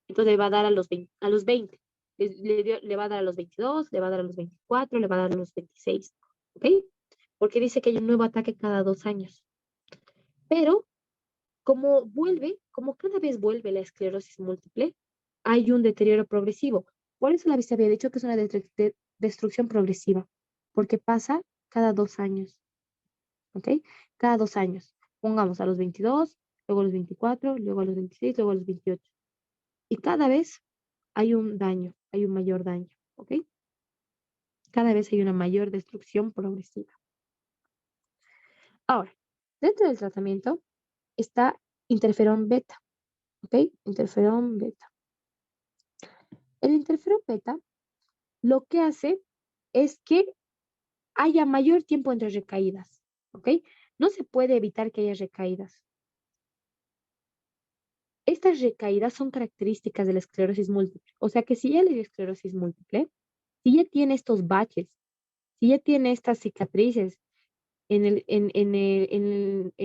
Entonces le va a dar a los 20. A los 20. Le va a dar a los 22, le va a dar a los 24, le va a dar a los 26. ¿Ok? Porque dice que hay un nuevo ataque cada 2 años. Pero como vuelve, como cada vez vuelve la esclerosis múltiple, hay un deterioro progresivo. Por eso la vista había dicho que es una destrucción progresiva, porque pasa cada 2 años. ¿Ok? Cada 2 años. Pongamos a los 22, luego a los 24, luego a los 26, luego a los 28. Y cada vez hay un daño, hay un mayor daño, ¿ok? Cada vez hay una mayor destrucción progresiva. Ahora, dentro del tratamiento está interferón beta, ¿ok? Interferón beta. El interferón beta lo que hace es que haya mayor tiempo entre recaídas, ¿ok? No se puede evitar que haya recaídas. Estas recaídas son características de la esclerosis múltiple. O sea que si ya le dio esclerosis múltiple, si ya tiene estos baches, si ya tiene estas cicatrices en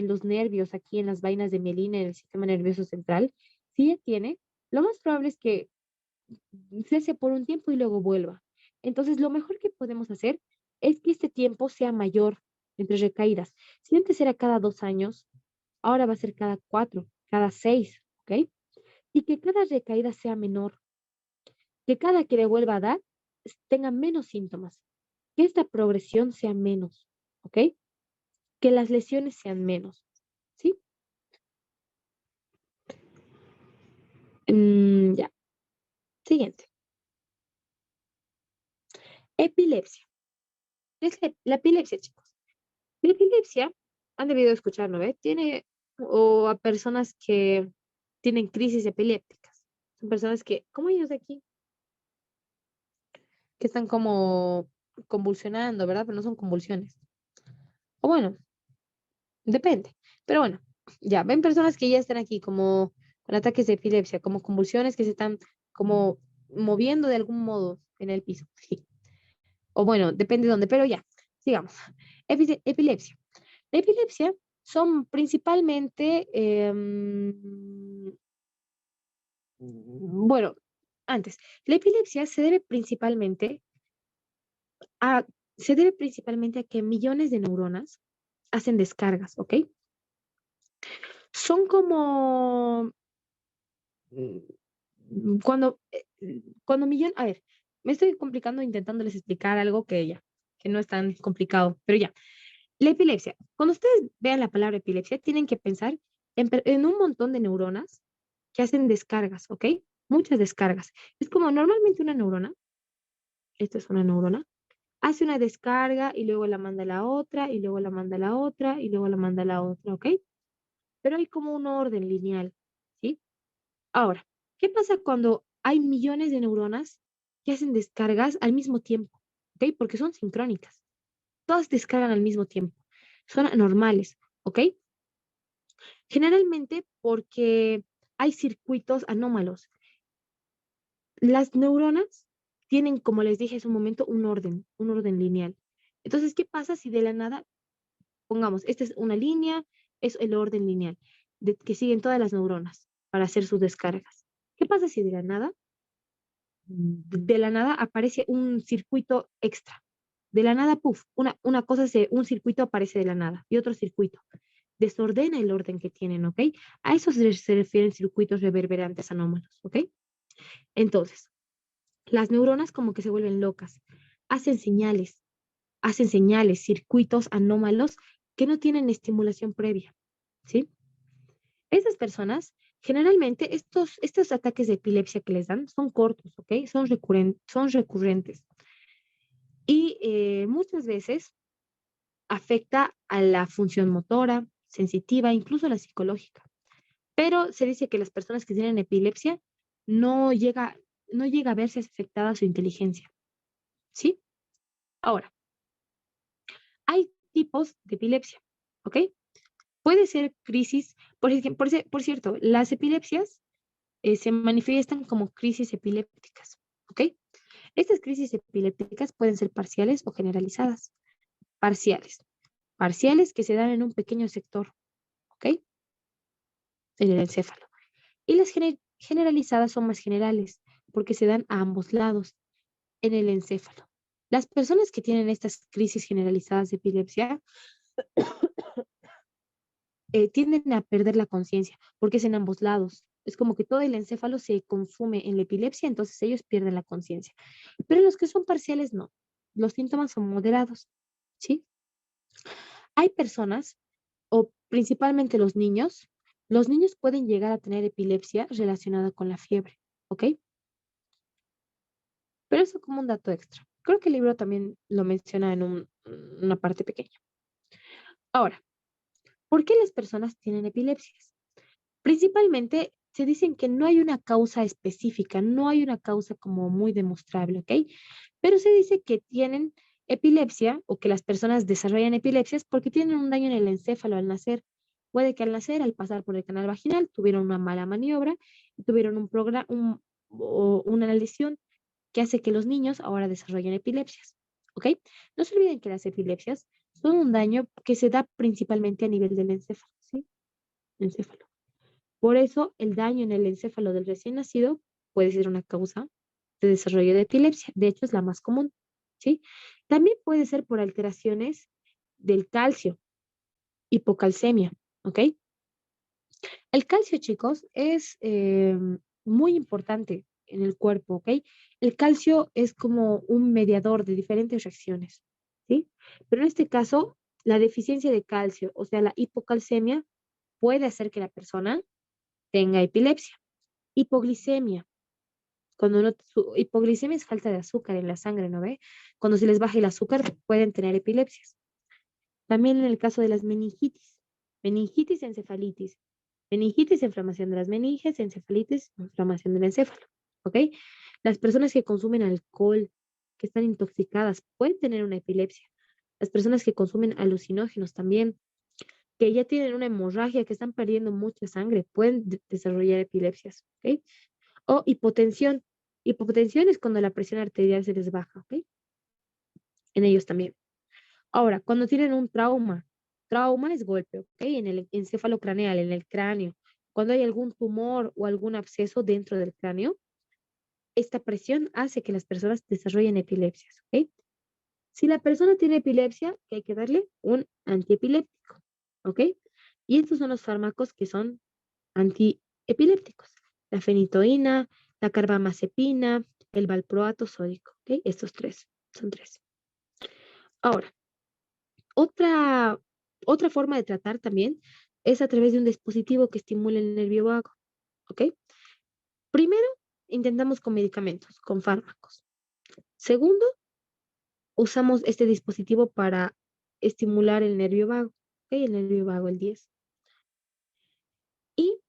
los nervios, aquí en las vainas de mielina, en el sistema nervioso central, si ya tiene, lo más probable es que cese por un tiempo y luego vuelva. Entonces, lo mejor que podemos hacer es que este tiempo sea mayor entre recaídas. Si antes era cada 2 años, ahora va a ser cada 4, cada 6, ¿ok? Y que cada recaída sea menor, que cada que le vuelva a dar tenga menos síntomas, que esta progresión sea menos, ¿ok? Que las lesiones sean menos, ¿sí? Ya, siguiente. Epilepsia. Es la epilepsia, chicos. La epilepsia, han debido escucharlo, ¿eh? Tiene, o a personas que tienen crisis epilépticas. Son personas que, como ellos de aquí, que están como convulsionando, ¿verdad? Pero no son convulsiones. O bueno, depende. Pero bueno, ya, ven personas que ya están aquí como con ataques de epilepsia, como convulsiones que se están como moviendo de algún modo en el piso. Sí. O bueno, depende de dónde, pero ya, sigamos. Epilepsia. La epilepsia son principalmente, bueno, antes, la epilepsia a, se debe principalmente a que millones de neuronas hacen descargas, ¿ok? Son como cuando, a ver, me estoy complicando intentándoles explicar algo que no es tan complicado, pero ya. La epilepsia. Cuando ustedes vean la palabra epilepsia, tienen que pensar en un montón de neuronas que hacen descargas, ¿ok? Muchas descargas. Es como normalmente una neurona, esta es una neurona, hace una descarga y luego la manda a la otra, y luego la manda a la otra, y luego la manda a la otra, ¿ok? Pero hay como un orden lineal, ¿sí? Ahora, ¿qué pasa cuando hay millones de neuronas que hacen descargas al mismo tiempo? ¿Ok? Porque son sincrónicas. Todas descargan al mismo tiempo. Son anormales, ¿ok? Generalmente porque hay circuitos anómalos. Las neuronas tienen, como les dije hace un momento, un orden lineal. Entonces, ¿qué pasa si de la nada, pongamos, esta es una línea, es el orden lineal que siguen todas las neuronas para hacer sus descargas? ¿Qué pasa si de la nada aparece un circuito extra? De la nada, puff, un circuito aparece de la nada y otro circuito. Desordena el orden que tienen, ¿ok? A eso se refieren circuitos reverberantes anómalos, ¿ok? Entonces, las neuronas como que se vuelven locas, hacen señales, hacen señales, circuitos anómalos que no tienen estimulación previa, ¿sí? Esas personas, generalmente, estos ataques de epilepsia que les dan son cortos, ¿ok? Son recurrentes. Y muchas veces afecta a la función motora, sensitiva, incluso a la psicológica. Pero se dice que las personas que tienen epilepsia no llega, no llega a verse afectada su inteligencia, ¿sí? Ahora, hay tipos de epilepsia, ¿ok? Puede ser crisis, por cierto, las epilepsias se manifiestan como crisis epilépticas, ¿ok? Estas crisis epilépticas pueden ser parciales o generalizadas. Parciales. Parciales que se dan en un pequeño sector, ¿ok? En el encéfalo. Y las generalizadas son más generales porque se dan a ambos lados en el encéfalo. Las personas que tienen estas crisis generalizadas de epilepsia tienden a perder la conciencia porque es en ambos lados. Es como que todo el encéfalo se consume en la epilepsia, entonces ellos pierden la conciencia. Pero los que son parciales, no. Los síntomas son moderados, ¿sí? Hay personas, o principalmente los niños pueden llegar a tener epilepsia relacionada con la fiebre, ¿ok? Pero eso como un dato extra. Creo que el libro también lo menciona en una parte pequeña. Ahora, ¿por qué las personas tienen epilepsias? Principalmente se dicen que no hay una causa específica, no hay una causa como muy demostrable, ¿ok? Pero se dice que tienen epilepsia o que las personas desarrollan epilepsias porque tienen un daño en el encéfalo al nacer. Puede que al nacer, al pasar por el canal vaginal, tuvieron una mala maniobra y tuvieron o una lesión que hace que los niños ahora desarrollen epilepsias, ¿ok? No se olviden que las epilepsias son un daño que se da principalmente a nivel del encéfalo, ¿sí? Encéfalo. Por eso, el daño en el encéfalo del recién nacido puede ser una causa de desarrollo de epilepsia. De hecho, es la más común, ¿sí? También puede ser por alteraciones del calcio, hipocalcemia, ¿ok? El calcio, chicos, es muy importante en el cuerpo, ¿ok? El calcio es como un mediador de diferentes reacciones, ¿sí? Pero en este caso, la deficiencia de calcio, o sea, la hipocalcemia, puede hacer que la persona tenga epilepsia. Hipoglicemia. Hipoglicemia es falta de azúcar en la sangre, ¿no ve? Cuando se les baja el azúcar pueden tener epilepsias. También en el caso de las meningitis. Meningitis, encefalitis. Meningitis, inflamación de las meninges, encefalitis, inflamación del encéfalo. ¿Ok? Las personas que consumen alcohol, que están intoxicadas, pueden tener una epilepsia. Las personas que consumen alucinógenos también, que ya tienen una hemorragia, que están perdiendo mucha sangre, pueden desarrollar epilepsias. ¿Ok? O hipotensión. Hipotensión es cuando la presión arterial se les baja, ¿ok? En ellos también. Ahora, cuando tienen un trauma es golpe, ¿ok? En el encéfalo craneal, en el cráneo. Cuando hay algún tumor o algún absceso dentro del cráneo, esta presión hace que las personas desarrollen epilepsias, ¿ok? Si la persona tiene epilepsia, ¿qué hay que darle? Un antiepiléptico, ¿ok? Y estos son los fármacos que son antiepilépticos. La fenitoína, la carbamazepina, el valproato sódico, ¿ok? Estos tres, son tres. Ahora, otra, otra forma de tratar también es a través de un dispositivo que estimule el nervio vago, ¿ok? Primero, intentamos con medicamentos, con fármacos. Segundo, usamos este dispositivo para estimular el nervio vago, ¿ok? El nervio vago, el 10. Y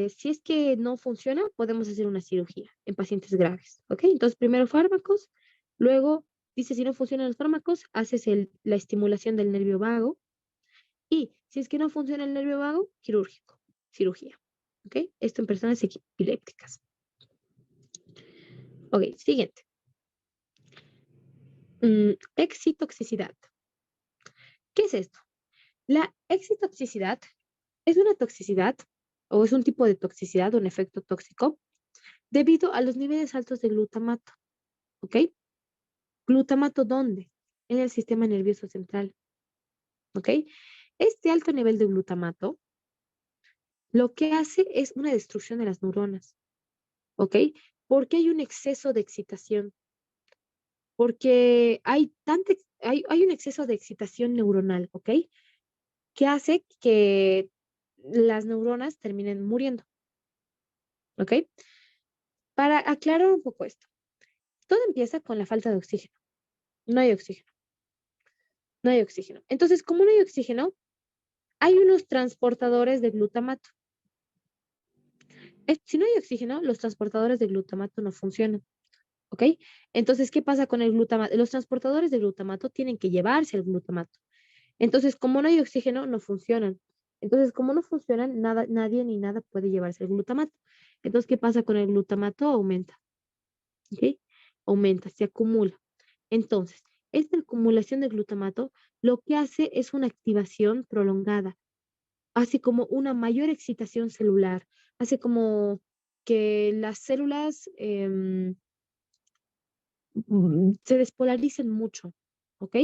si es que no funciona, podemos hacer una cirugía en pacientes graves, ¿ok? Entonces, primero fármacos, luego dice si no funcionan los fármacos, haces la estimulación del nervio vago y si es que no funciona el nervio vago, quirúrgico, cirugía, ¿ok? Esto en personas epilépticas. Ok, siguiente. Excitoxicidad. ¿Qué es esto? La excitoxicidad es una toxicidad o es un tipo de toxicidad, un efecto tóxico, debido a los niveles altos de glutamato. ¿Ok? ¿Glutamato dónde? En el sistema nervioso central. ¿Ok? Este alto nivel de glutamato lo que hace es una destrucción de las neuronas. ¿Ok? Porque hay un exceso de excitación. Porque hay un exceso de excitación neuronal. ¿Ok? Que hace que las neuronas terminen muriendo. ¿Ok? Para aclarar un poco esto, todo empieza con la falta de oxígeno. No hay oxígeno, no hay oxígeno. Entonces, como no hay oxígeno, hay unos transportadores de glutamato. Si no hay oxígeno, los transportadores de glutamato no funcionan. ¿Ok? Entonces, ¿qué pasa con el glutamato? Los transportadores de glutamato tienen que llevarse el glutamato. Entonces, como no hay oxígeno, no funcionan. Entonces, como no funcionan, nadie ni nada puede llevarse el glutamato. Entonces, ¿qué pasa con el glutamato? Aumenta, ¿ok? Aumenta, se acumula. Entonces, esta acumulación de glutamato lo que hace es una activación prolongada, hace como una mayor excitación celular, hace como que las células se despolaricen mucho, ¿ok?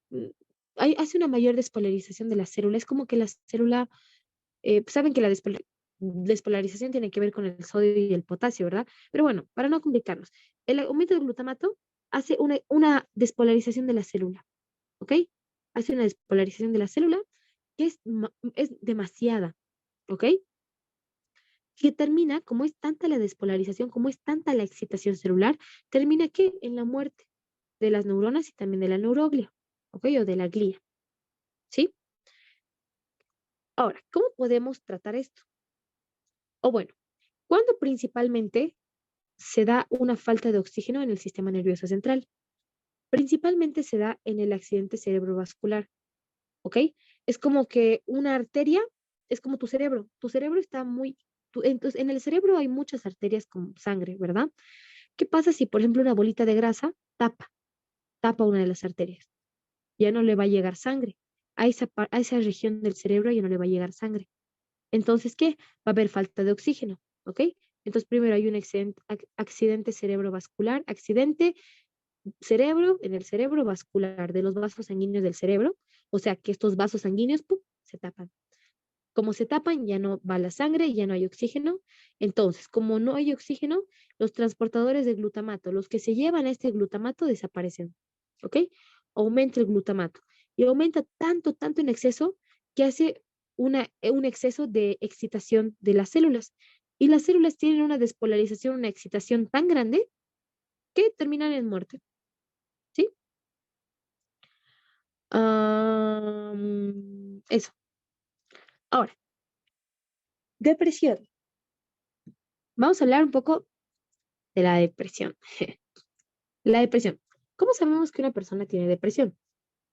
Mm, hace una mayor despolarización de la célula. Es como que la célula, saben que la despolarización tiene que ver con el sodio y el potasio, ¿verdad? Pero bueno, para no complicarnos, el aumento del glutamato hace una despolarización de la célula, ¿ok? Hace una despolarización de la célula que es demasiada, ¿ok? Que termina, como es tanta la despolarización, como es tanta la excitación celular, termina ¿qué? En la muerte de las neuronas y también de la neuroglia, ¿ok? O de la glía, ¿sí? Ahora, ¿cómo podemos tratar esto? O bueno, ¿cuándo principalmente se da una falta de oxígeno en el sistema nervioso central? Principalmente se da en el accidente cerebrovascular, ¿ok? Es como que una arteria, es como tu cerebro está muy, entonces en el cerebro hay muchas arterias con sangre, ¿verdad? ¿Qué pasa si, por ejemplo, una bolita de grasa tapa una de las arterias? Ya no le va a llegar sangre. A esa región del cerebro ya no le va a llegar sangre. Entonces, ¿qué? Va a haber falta de oxígeno, ¿ok? Entonces, primero hay un accidente cerebrovascular, accidente cerebro en el cerebro vascular de los vasos sanguíneos del cerebro, o sea que estos vasos sanguíneos, ¡pum!, se tapan. Como se tapan, ya no va la sangre, ya no hay oxígeno. Entonces, como no hay oxígeno, los transportadores de glutamato, los que se llevan a este glutamato, desaparecen. ¿Ok? Aumenta el glutamato. Y aumenta tanto, tanto en exceso que hace un exceso de excitación de las células. Y las células tienen una despolarización, una excitación tan grande que terminan en muerte. ¿Sí? Eso. Ahora, depresión. Vamos a hablar un poco de la depresión. La depresión. ¿Cómo sabemos que una persona tiene depresión?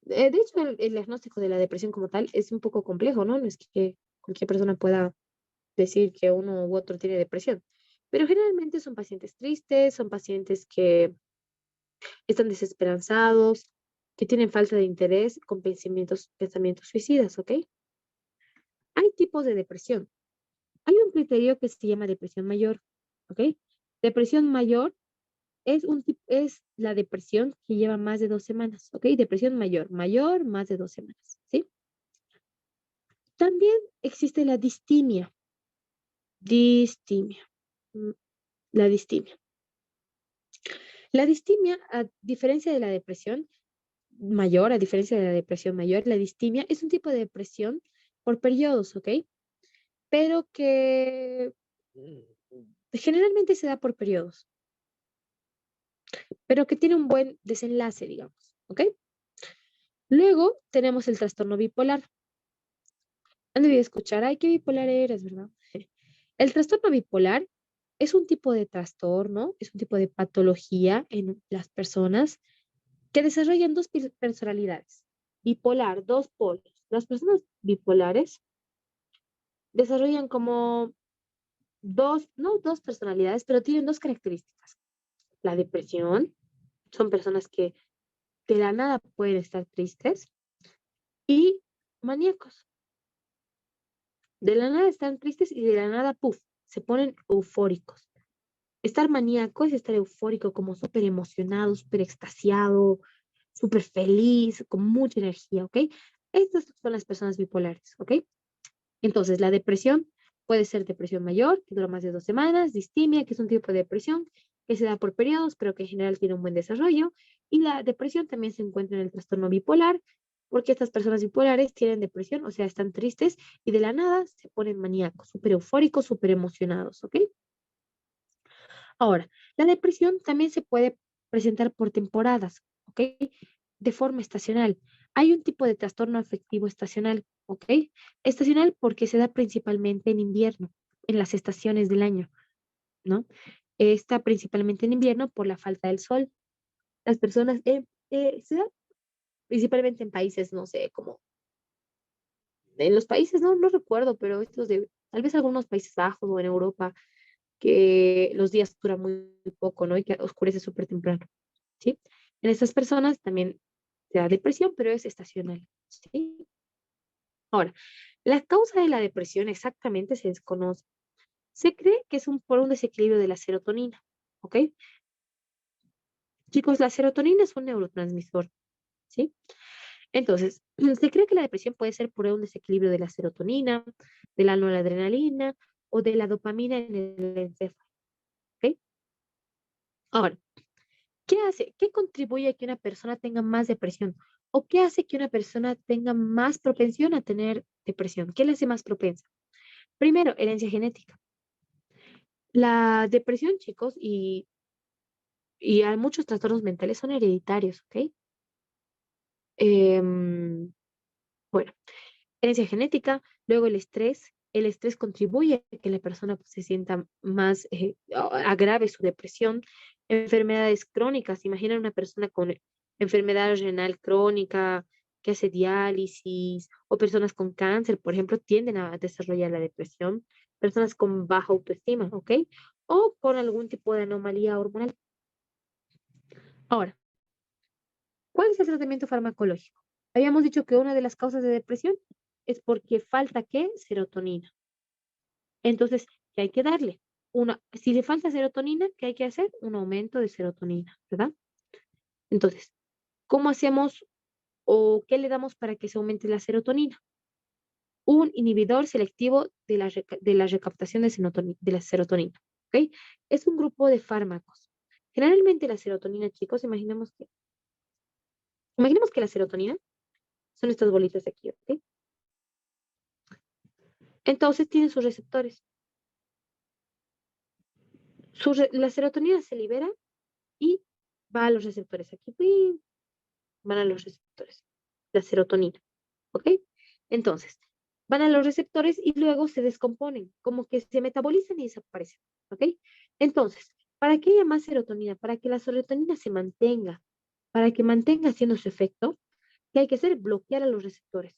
De hecho, el diagnóstico de la depresión como tal es un poco complejo, ¿no? No es que cualquier persona pueda decir que uno u otro tiene depresión. Pero generalmente son pacientes tristes, son pacientes que están desesperanzados, que tienen falta de interés con pensamientos suicidas, ¿ok? Hay tipos de depresión. Hay un criterio que se llama depresión mayor, ¿ok? Depresión mayor es la depresión que lleva más de 2 semanas, ¿ok? Depresión mayor, mayor, más de 2 semanas, ¿sí? También existe la distimia, distimia, mm, la distimia. La distimia, a diferencia de la depresión mayor, a diferencia de la depresión mayor, la distimia es un tipo de depresión por periodos, ¿ok? Pero que generalmente se da por periodos, pero que tiene un buen desenlace, digamos, ¿ok? Luego tenemos el trastorno bipolar. Han debido escuchar, ay, qué bipolar eres, ¿verdad? El trastorno bipolar es un tipo de trastorno, es un tipo de patología en las personas que desarrollan dos personalidades. Bipolar, dos polos. Las personas bipolares desarrollan como no dos personalidades, pero tienen dos características. La depresión, son personas que de la nada pueden estar tristes, y maníacos. De la nada están tristes y de la nada, puff, se ponen eufóricos. Estar maníaco es estar eufórico, como súper emocionado, súper extasiado, súper feliz, con mucha energía, ¿ok? Estas son las personas bipolares, ¿ok? Entonces, la depresión puede ser depresión mayor, que dura más de 2 semanas, distimia, que es un tipo de depresión que se da por periodos, pero que en general tiene un buen desarrollo. Y la depresión también se encuentra en el trastorno bipolar, porque estas personas bipolares tienen depresión, o sea, están tristes y de la nada se ponen maníacos, súper eufóricos, súper emocionados, ¿ok? Ahora, la depresión también se puede presentar por temporadas, ¿ok? De forma estacional. Hay un tipo de trastorno afectivo estacional, ¿ok? Estacional porque se da principalmente en invierno, en las estaciones del año, ¿no? Está principalmente en invierno por la falta del sol. Las personas, se da principalmente en países, no sé, como en los países, no recuerdo, pero estos de, tal vez algunos Países Bajos o en Europa, que los días duran muy poco, ¿no? Y que oscurece súper temprano, ¿sí? En estas personas también se da depresión, pero es estacional, ¿sí? Ahora, la causa de la depresión exactamente se desconoce. Se cree que es por un desequilibrio de la serotonina, ¿ok? Chicos, la serotonina es un neurotransmisor, ¿sí? Entonces, se cree que la depresión puede ser por un desequilibrio de la serotonina, de la noradrenalina o de la dopamina en el encéfalo, ¿ok? Ahora, ¿qué hace? ¿Qué contribuye a que una persona tenga más depresión? ¿O qué hace que una persona tenga más propensión a tener depresión? ¿Qué le hace más propensa? Primero, herencia genética. La depresión, chicos, y hay muchos trastornos mentales son hereditarios, ¿ok? Em, bueno, herencia genética, luego el estrés contribuye a que la persona pues, se sienta más, agrave su depresión, enfermedades crónicas, imagina una persona con enfermedad renal crónica que hace diálisis o personas con cáncer, por ejemplo, tienden a desarrollar la depresión, personas con baja autoestima, ¿ok? O con algún tipo de anomalía hormonal. Ahora, ¿cuál es el tratamiento farmacológico? Habíamos dicho que una de las causas de depresión es porque falta, ¿qué? Serotonina. Entonces, ¿qué hay que darle? Si le falta serotonina, ¿qué hay que hacer? Un aumento de serotonina, ¿verdad? Entonces, ¿cómo hacemos o qué le damos para que se aumente la serotonina? Un inhibidor selectivo de la recaptación de la serotonina, ¿ok? Es un grupo de fármacos. Generalmente la serotonina, chicos, imaginemos que la serotonina son estas bolitas de aquí, ¿ok? Entonces tiene sus receptores. La serotonina se libera y va a los receptores. Aquí ¡pim! Van a los receptores. La serotonina. ¿Ok? Entonces, van a los receptores y luego se descomponen, como que se metabolizan y desaparecen. ¿Ok? Entonces, para que haya más serotonina, para que la serotonina se mantenga, para que mantenga haciendo su efecto, ¿qué hay que hacer? Bloquear a los receptores.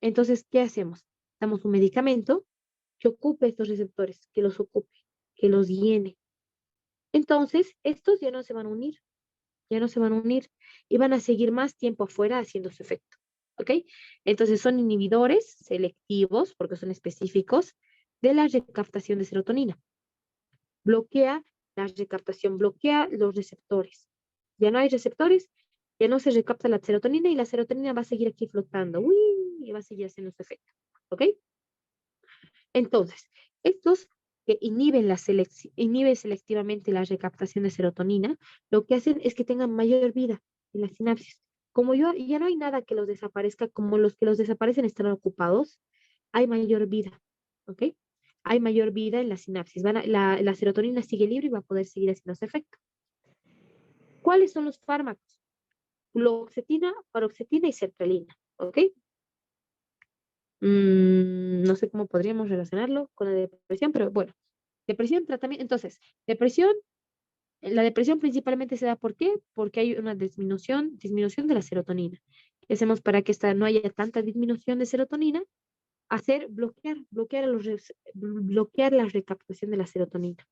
Entonces, ¿qué hacemos? Damos un medicamento que ocupe estos receptores, que los ocupe, que los llene. Entonces, estos ya no se van a unir, ya no se van a unir y van a seguir más tiempo afuera haciendo su efecto. ¿Ok? Entonces, son inhibidores selectivos, porque son específicos, de la recaptación de serotonina. Bloquea la recaptación, bloquea los receptores. Ya no hay receptores, ya no se recapta la serotonina y la serotonina va a seguir aquí flotando. ¡Uy! Y va a seguir haciendo su efecto. ¿Ok? Entonces, estos que inhiben selectivamente la recaptación de serotonina, lo que hacen es que tengan mayor vida en la sinapsis. Como ya no hay nada que los desaparezca, como los que los desaparecen están ocupados, hay mayor vida, ¿ok? Hay mayor vida en la sinapsis. La serotonina sigue libre y va a poder seguir haciendo ese efecto. ¿Cuáles son los fármacos? Fluoxetina, paroxetina y sertralina, ¿ok? No sé cómo podríamos relacionarlo con la depresión, pero bueno, depresión, tratamiento. Entonces, la depresión principalmente se da ¿por qué? Porque hay una disminución de la serotonina. ¿Qué hacemos para que no haya tanta disminución de serotonina? Bloquear la recaptación de la serotonina.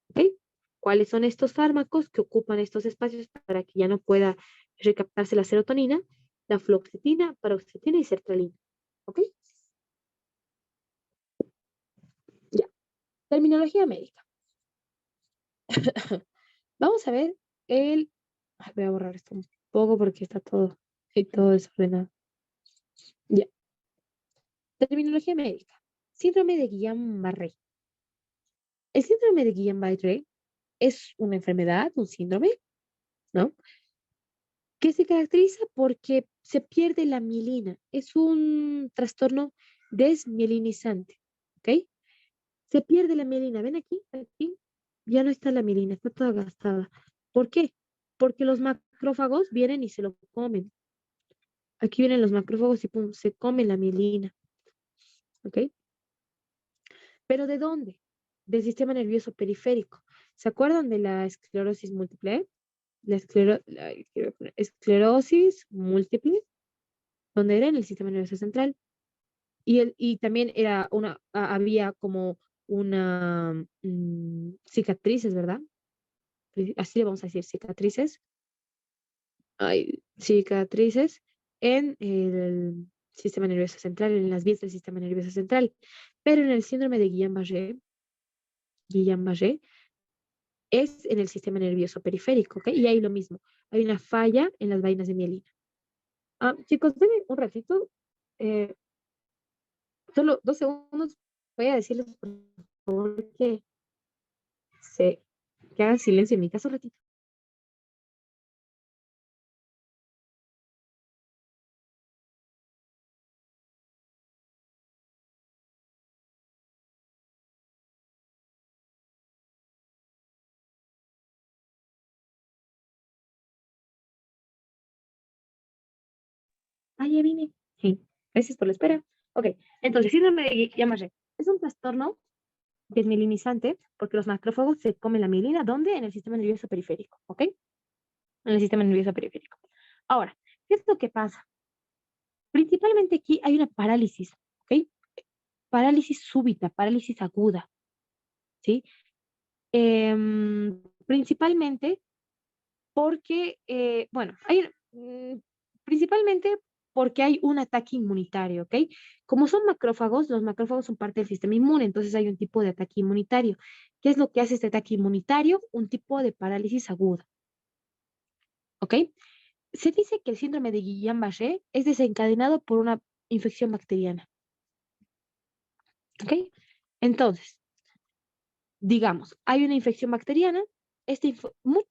¿Ok? ¿Cuáles son estos fármacos que ocupan estos espacios para que ya no pueda recaptarse la serotonina? La fluoxetina, paroxetina y sertralina. ¿Ok? Ya. Terminología médica. Vamos a ver voy a borrar esto un poco porque está todo desordenado. Ya. Terminología médica. Síndrome de Guillain-Barré. El síndrome de Guillain-Barré es una enfermedad, un síndrome, ¿no? Que se caracteriza porque se pierde la mielina. Es un trastorno desmielinizante, ¿ok? Se pierde la mielina. ¿Ven aquí, ya no está la mielina, está toda gastada. ¿Por qué? Porque los macrófagos vienen y se lo comen. Aquí vienen los macrófagos y pum, se come la mielina, ¿ok? ¿Pero de dónde? Del sistema nervioso periférico. ¿Se acuerdan de la esclerosis múltiple? Esclerosis múltiple, donde era en el sistema nervioso central. Y también había como una cicatrices, ¿verdad? Así le vamos a decir, cicatrices. Hay cicatrices en el sistema nervioso central, en las vías del sistema nervioso central. Pero en el síndrome de Guillain-Barré es en el sistema nervioso periférico, ¿ok? Y ahí lo mismo, hay una falla en las vainas de mielina. Ah, chicos, denme un ratito, eh, solo 2 segundos, voy a decirles por favor se, que hagan silencio en mi caso un ratito. Ah, ya vine. Sí, gracias por la espera. Ok, entonces, síndrome de Guillain-Barré es un trastorno desmielinizante porque los macrófagos se comen la mielina, ¿dónde? En el sistema nervioso periférico, ¿ok? En el sistema nervioso periférico. Ahora, ¿qué es lo que pasa? Principalmente aquí hay una parálisis, ¿ok? Parálisis súbita, parálisis aguda, ¿sí? Principalmente porque, bueno, principalmente porque hay un ataque inmunitario, ¿ok? Como son macrófagos, los macrófagos son parte del sistema inmune, entonces hay un tipo de ataque inmunitario. ¿Qué es lo que hace este ataque inmunitario? Un tipo de parálisis aguda, ¿ok? Se dice que el síndrome de Guillain-Barré es desencadenado por una infección bacteriana, ¿ok? Entonces, digamos, hay una infección bacteriana,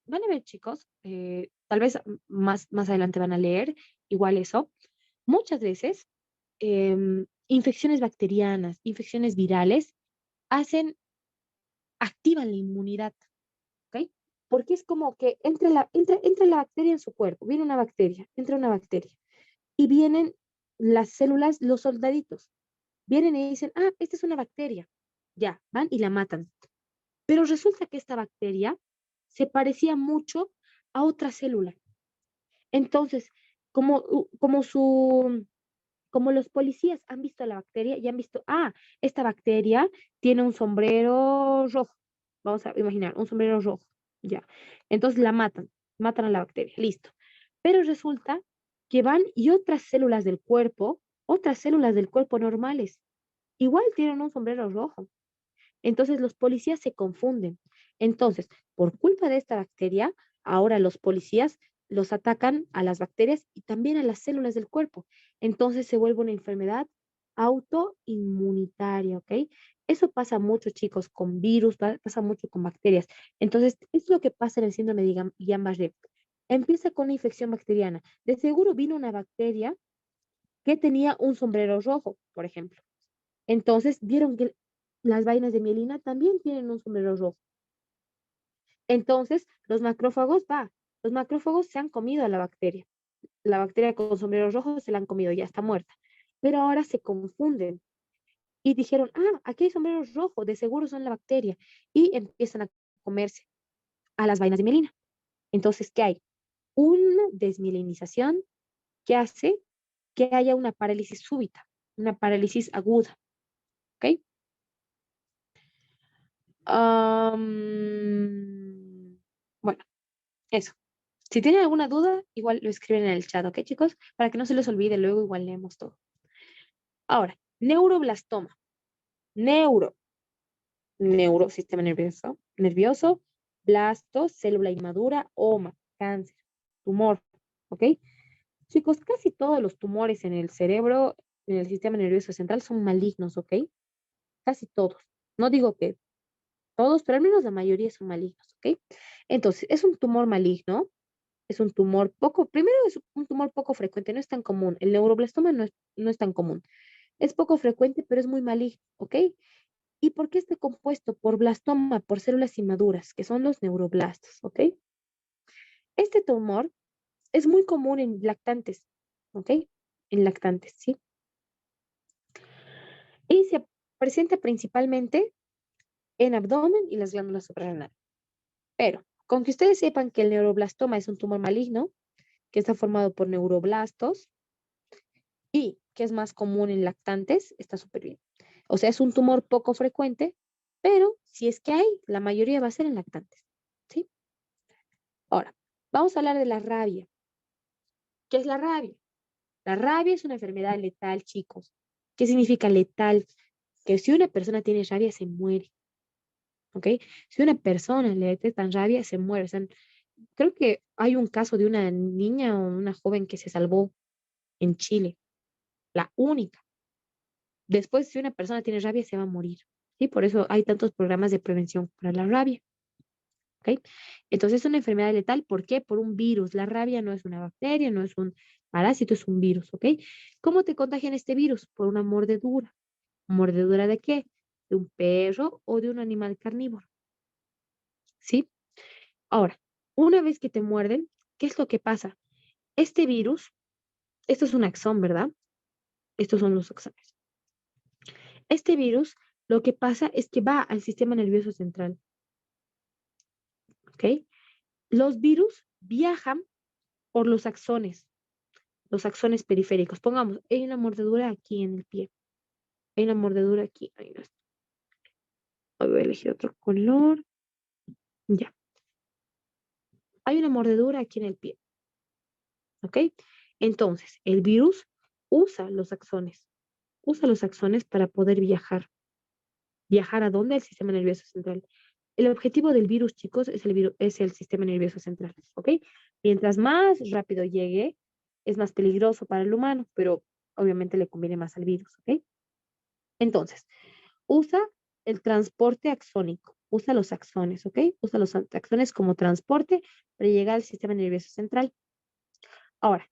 van a ver chicos, tal vez más adelante van a leer igual eso, muchas veces infecciones bacterianas, infecciones virales, activan la inmunidad, ¿ok? Porque es como que entra la bacteria en su cuerpo, viene una bacteria, entra una bacteria, y vienen las células, los soldaditos, vienen y dicen, ah, esta es una bacteria, ya, van y la matan. Pero resulta que esta bacteria se parecía mucho a otra célula. Entonces, como, u- como su, como los policías han visto la bacteria y han visto, ah, esta bacteria tiene un sombrero rojo. Vamos a imaginar, un sombrero rojo. Ya. Entonces la matan a la bacteria. Listo. Pero resulta que van y otras células del cuerpo normales, igual tienen un sombrero rojo. Entonces los policías se confunden. Entonces, por culpa de esta bacteria, ahora los policías los atacan a las bacterias y también a las células del cuerpo. Entonces se vuelve una enfermedad autoinmunitaria, ¿ok? Eso pasa mucho, chicos, con virus, pasa mucho con bacterias. Entonces, es lo que pasa en el síndrome de Guillain-Barré. Empieza con una infección bacteriana. De seguro vino una bacteria que tenía un sombrero rojo, por ejemplo. Entonces vieron que las vainas de mielina también tienen un sombrero rojo. Entonces los macrófagos se han comido a la bacteria. La bacteria con sombrero rojo se la han comido, ya está muerta. Pero ahora se confunden y dijeron, ah, aquí hay sombrero rojo, de seguro son la bacteria. Y empiezan a comerse a las vainas de mielina. Entonces, ¿qué hay? Una desmielinización que hace que haya una parálisis súbita, una parálisis aguda. ¿Ok? Bueno, eso. Si tienen alguna duda, igual lo escriben en el chat, ¿ok, chicos? Para que no se les olvide, luego igual leemos todo. Ahora, neuroblastoma. Neuro, sistema nervioso, blasto, célula inmadura, cáncer, tumor, ¿ok? Chicos, casi todos los tumores en el cerebro, en el sistema nervioso central, son malignos, ¿ok? Casi todos. No digo que todos, pero al menos la mayoría son malignos, ¿ok? Entonces, es un tumor maligno, es un tumor primero es un tumor poco frecuente, no es tan común. El neuroblastoma no es tan común. Es poco frecuente, pero es muy maligno, ¿ok? ¿Y por qué está compuesto por blastoma, por células inmaduras, que son los neuroblastos, ¿ok? Este tumor es muy común en lactantes, ¿ok? En lactantes, ¿sí? Y se presenta principalmente en abdomen y las glándulas suprarrenales. Pero, con que ustedes sepan que el neuroblastoma es un tumor maligno, que está formado por neuroblastos, y que es más común en lactantes, está súper bien. O sea, es un tumor poco frecuente, Pero si es que hay, la mayoría va a ser en lactantes, ¿sí? Ahora, vamos a hablar de la rabia. ¿Qué es la rabia? La rabia es una enfermedad letal, chicos. ¿Qué significa letal? Que si una persona tiene rabia, se muere, ¿ok? Si una persona le detectan rabia, se muere. O sea, creo que hay un caso de una niña o una joven que se salvó en Chile, la única. Después, si una persona tiene rabia, se va a morir. Y por eso hay tantos programas de prevención para la rabia. ¿Ok? Entonces es una enfermedad letal. ¿Por qué? Por un virus. La rabia no es una bacteria, no es un parásito, es un virus. ¿Ok? ¿Cómo te contagian este virus? Por una mordedura. ¿Mordedura de qué? De un perro o de un animal carnívoro. ¿Sí? Ahora, una vez que te muerden, ¿qué es lo que pasa? Este virus, esto es un axón, ¿verdad? Estos son los axones. Este virus, lo que pasa es que va al sistema nervioso central. ¿Ok? Los virus viajan por los axones periféricos. Pongamos, hay una mordedura aquí en el pie, hay una mordedura aquí. Ahí no está. Voy a elegir otro color. Ya, hay una mordedura aquí en el pie. ¿Ok? Entonces, el virus usa usa los axones para poder viajar. ¿Viajar a dónde? Al sistema nervioso central. El objetivo del virus, chicos, es el sistema nervioso central, ¿ok? Mientras más rápido llegue, es más peligroso para el humano, pero obviamente le conviene más al virus, ¿ok? Entonces, usa el transporte axónico, usa los axones, ¿ok? Usa los axones como transporte para llegar al sistema nervioso central. Ahora,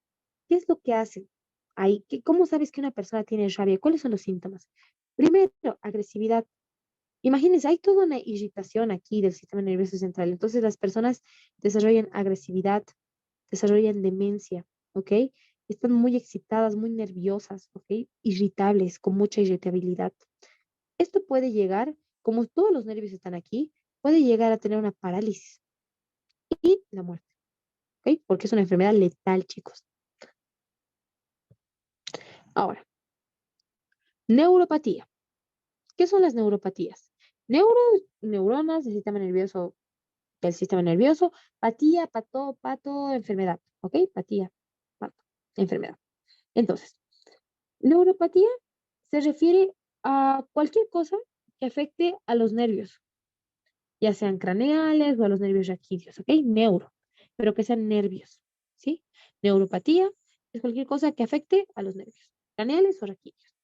¿qué es lo que hace ahí? ¿Cómo sabes que una persona tiene rabia? ¿Cuáles son los síntomas? Primero, agresividad. Imagínense, hay toda una irritación aquí del sistema nervioso central. Entonces las personas desarrollan agresividad, desarrollan demencia, ¿ok? Están muy excitadas, muy nerviosas, ¿ok? Irritables, con mucha irritabilidad. Esto puede llegar, como todos los nervios están aquí, puede llegar a tener una parálisis y la muerte, ¿ok? Porque es una enfermedad letal, chicos. Ahora, neuropatía. ¿Qué son las neuropatías? Neuronas del sistema nervioso, patía, pato, enfermedad, ¿ok? Patía, pato, enfermedad. Entonces, neuropatía se refiere a cualquier cosa que afecte a los nervios, ya sean craneales o a los nervios raquídeos, ¿ok? Neuro, pero que sean nervios, ¿sí? Neuropatía es cualquier cosa que afecte a los nervios, craneales o raquídeos,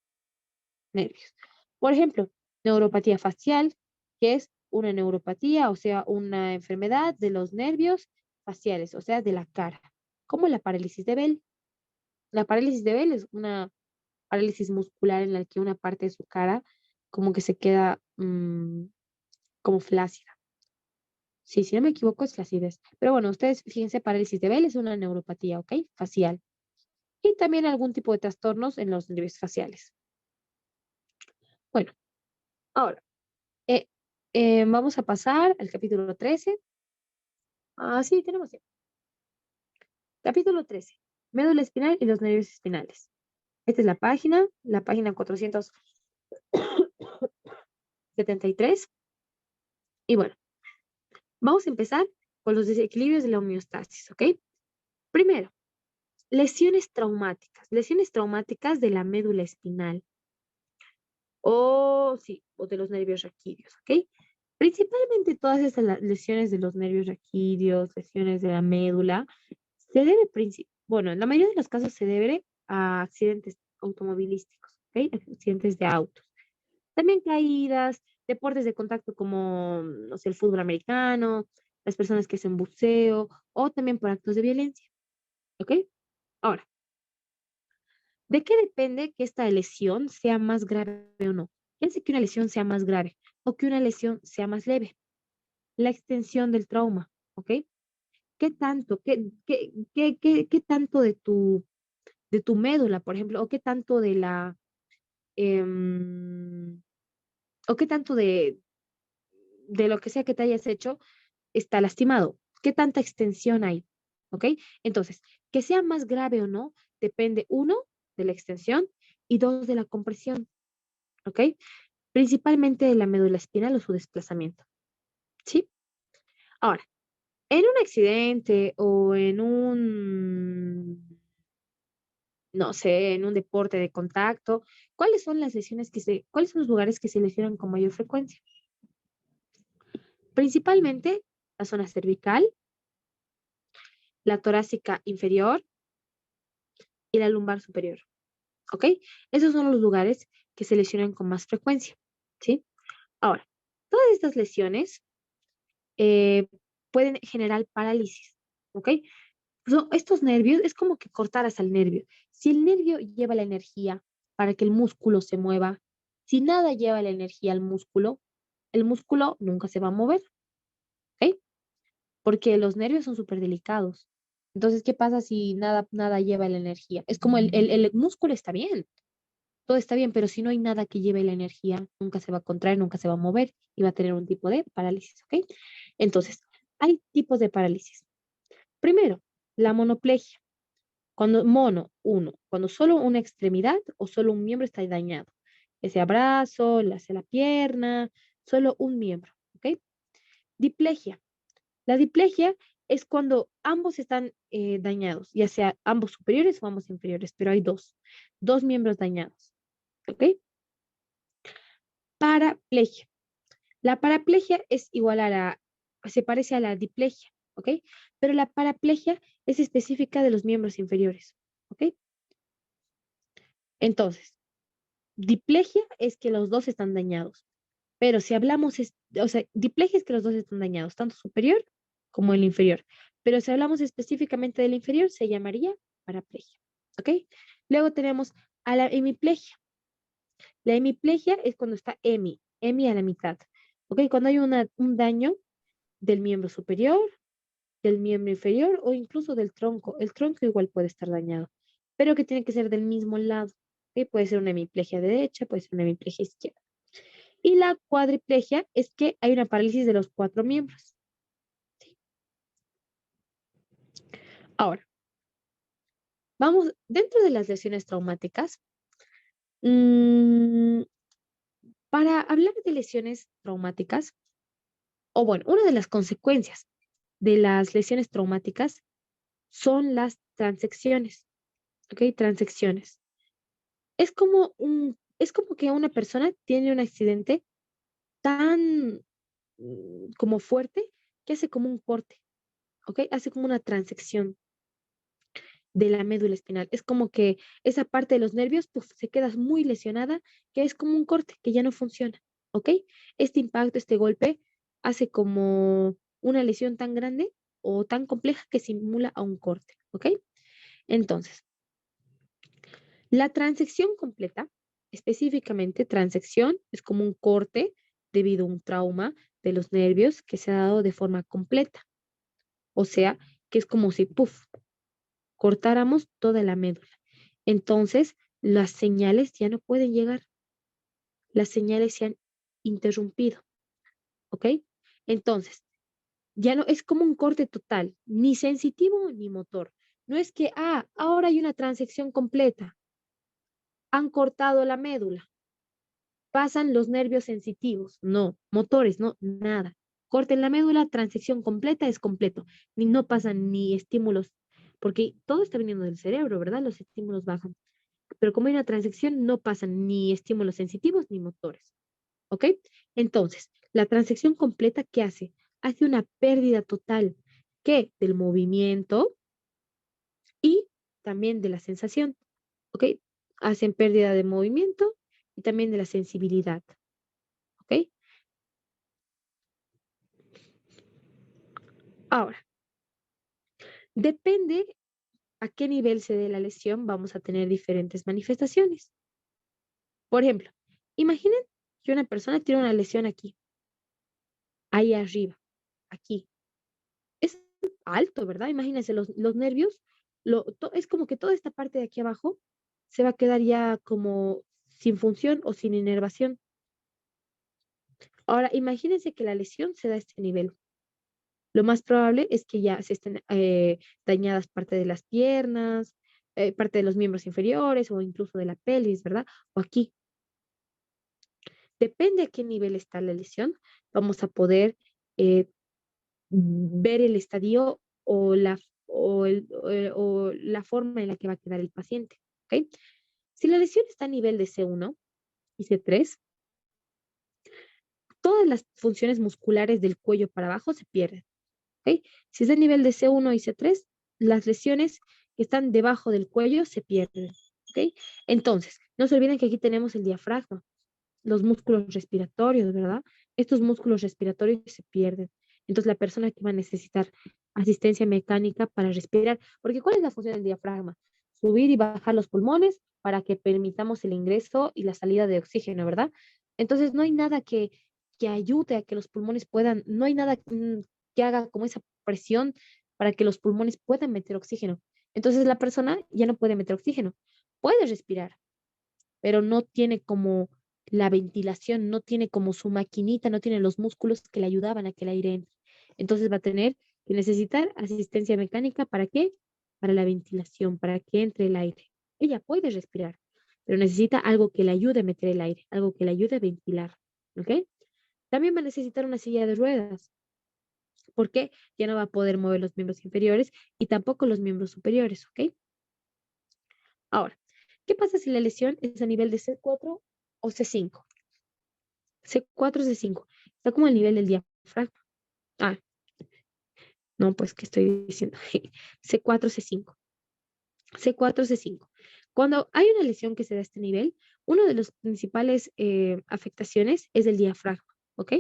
nervios. Por ejemplo, neuropatía facial, que es una neuropatía, o sea, una enfermedad de los nervios faciales, o sea, de la cara, como la parálisis de Bell. La parálisis de Bell es una parálisis muscular en la que una parte de su cara como que se queda como flácida. Sí, si no me equivoco, es flacidez. Pero bueno, ustedes fíjense, parálisis de Bell es una neuropatía, ¿ok? Facial. Y también algún tipo de trastornos en los nervios faciales. Bueno, ahora, eh, vamos a pasar al capítulo 13. Ah, sí, tenemos tiempo. Capítulo 13. Médula espinal y los nervios espinales. Esta es la página 473. Y bueno, vamos a empezar con los desequilibrios de la homeostasis, ¿ok? Primero, lesiones traumáticas de la médula espinal o, sí, o de los nervios raquídeos, ¿ok? Principalmente todas estas lesiones de los nervios raquídeos, lesiones de la médula, se debe, bueno, en la mayoría de los casos se debe a accidentes automovilísticos, ¿ok? Accidentes de autos. También caídas, deportes de contacto como, no sé, el fútbol americano, las personas que hacen buceo o también por actos de violencia, ¿ok? Ahora, ¿de qué depende que esta lesión sea más grave o no? Piense que una lesión sea más grave o que una lesión sea más leve. La extensión del trauma, ¿ok? ¿Qué tanto, qué tanto de tu médula, por ejemplo, o qué tanto de em, o qué tanto de lo que sea que te hayas hecho está lastimado? ¿Qué tanta extensión hay? ¿Ok? Entonces, que sea más grave o no, depende, uno, de la extensión y dos, de la compresión. ¿Ok? principalmente de la médula espinal o su desplazamiento, ¿sí? Ahora, en un accidente o en un, no sé, en un deporte de contacto, ¿cuáles son las lesiones cuáles son los lugares que se lesionan con mayor frecuencia? Principalmente la zona cervical, la torácica inferior y la lumbar superior, ¿ok? Esos son los lugares que se lesionan con más frecuencia, ¿sí? Ahora, todas estas lesiones eh, pueden generar parálisis, ¿ok? Estos nervios es como que cortaras al nervio. Si el nervio lleva la energía para que el músculo se mueva, si nada lleva la energía al músculo, el músculo nunca se va a mover, ¿ok? Porque los nervios son súper delicados. Entonces, ¿qué pasa si nada lleva la energía? Es como el músculo está bien, todo está bien, pero si no hay nada que lleve la energía, nunca se va a contraer, nunca se va a mover y va a tener un tipo de parálisis, ¿ok? Entonces, hay tipos de parálisis. Primero, la monoplegia. Cuando solo una extremidad o solo un miembro está dañado, ese brazo, sea la pierna, solo un miembro, ¿ok? Diplegia. La diplegia es cuando ambos están dañados, ya sea ambos superiores o ambos inferiores, pero hay dos miembros dañados, ¿ok? Paraplegia. La paraplegia es igual se parece a la diplegia, ¿ok? Pero la paraplegia es específica de los miembros inferiores, ¿ok? Entonces, diplegia es que los dos están dañados, pero si hablamos, o sea, diplegia es que los dos están dañados, tanto superior como el inferior, pero si hablamos específicamente del inferior, se llamaría paraplegia, ¿ok? Luego tenemos a la hemiplegia. La hemiplegia es cuando está hemi a la mitad, ¿ok? Cuando hay un daño del miembro superior, del miembro inferior o incluso del tronco. El tronco igual puede estar dañado, pero que tiene que ser del mismo lado. ¿Ok? Puede ser una hemiplegia derecha, puede ser una hemiplegia izquierda. Y la cuadriplegia es que hay una parálisis de los cuatro miembros. ¿Sí? Ahora, vamos, dentro de las lesiones traumáticas, mm, para hablar de lesiones traumáticas, o bueno, una de las consecuencias de las lesiones traumáticas son las transecciones. ¿Ok? Transecciones. Es como que una persona tiene un accidente tan como fuerte que hace como un corte, ¿ok? Hace como una transección de la médula espinal. Es como que esa parte de los nervios puf, se queda muy lesionada, que es como un corte que ya no funciona, ¿ok? Este impacto, este golpe, hace como una lesión tan grande o tan compleja que simula a un corte, ¿ok? Entonces, la transección completa, específicamente transección, es como un corte debido a un trauma de los nervios que se ha dado de forma completa. O sea, que es como si, puff, cortáramos toda la médula. Entonces, las señales ya no pueden llegar. Las señales se han interrumpido. ¿Ok? Entonces, ya no es como un corte total, ni sensitivo ni motor. No es que, ahora hay una transección completa. Han cortado la médula. Pasan los nervios sensitivos, no, motores, no, nada. Corten la médula, transección completa es completo, ni no pasan ni estímulos, porque todo está viniendo del cerebro, ¿verdad? Los estímulos bajan. Pero como hay una transección, no pasan ni estímulos sensitivos ni motores, ¿ok? Entonces, la transección completa, ¿qué hace? Hace una pérdida total, ¿qué? Del movimiento y también de la sensación, ¿ok? Hacen pérdida de movimiento y también de la sensibilidad, ¿ok? Ahora, depende a qué nivel se dé la lesión, vamos a tener diferentes manifestaciones. Por ejemplo, imaginen que una persona tiene una lesión aquí, ahí arriba, aquí. Es alto, ¿verdad? Imagínense los nervios, es como que toda esta parte de aquí abajo se va a quedar ya como sin función o sin inervación. Ahora, imagínense que la lesión se da a este nivel. Lo más probable es que ya se estén dañadas parte de las piernas, parte de los miembros inferiores o incluso de la pelvis, ¿verdad? O aquí. Depende a qué nivel está la lesión, vamos a poder eh, ver el estadio o la forma en la que va a quedar el paciente. ¿Ok? Si la lesión está a nivel de C1 y C3, todas las funciones musculares del cuello para abajo se pierden. ¿Ok? Si es a nivel de C1 y C3, las lesiones que están debajo del cuello se pierden. ¿Ok? Entonces, no se olviden que aquí tenemos el diafragma, los músculos respiratorios, ¿verdad? Estos músculos respiratorios se pierden. Entonces, la persona que va a necesitar asistencia mecánica para respirar, porque ¿cuál es la función del diafragma? Subir y bajar los pulmones para que permitamos el ingreso y la salida de oxígeno, ¿verdad? Entonces, no hay nada que ayude a que los pulmones puedan, no hay nada que haga como esa presión para que los pulmones puedan meter oxígeno. Entonces, la persona ya no puede meter oxígeno, puede respirar, pero no tiene como la ventilación, no tiene como su maquinita, no tiene los músculos que le ayudaban a que el aire entre. Entonces va a tener que necesitar asistencia mecánica. ¿Para qué? Para la ventilación, para que entre el aire. Ella puede respirar, pero necesita algo que le ayude a meter el aire, algo que le ayude a ventilar. ¿Ok? También va a necesitar una silla de ruedas, porque ya no va a poder mover los miembros inferiores y tampoco los miembros superiores. ¿Ok? Ahora, ¿qué pasa si la lesión es a nivel de C4 o C5? C4, C5. Está como al nivel del diafragma. Ah, no, pues, ¿qué estoy diciendo? C4, C5. C4, C5. Cuando hay una lesión que se da a este nivel, uno de los principales afectaciones es el diafragma, ¿ok?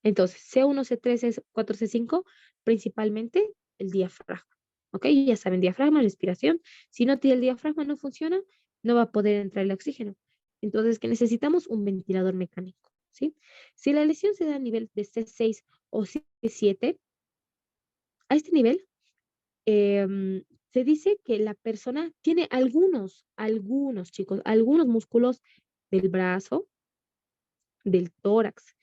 Entonces, C1, C3, C4, C5, principalmente el diafragma, ¿ok? Ya saben, diafragma, respiración. Si no tiene el diafragma, no funciona, no va a poder entrar el oxígeno. Entonces, que necesitamos un ventilador mecánico, ¿sí? Si la lesión se da a nivel de C6 o C7, a este nivel se dice que la persona tiene algunos chicos, algunos músculos del brazo, del tórax,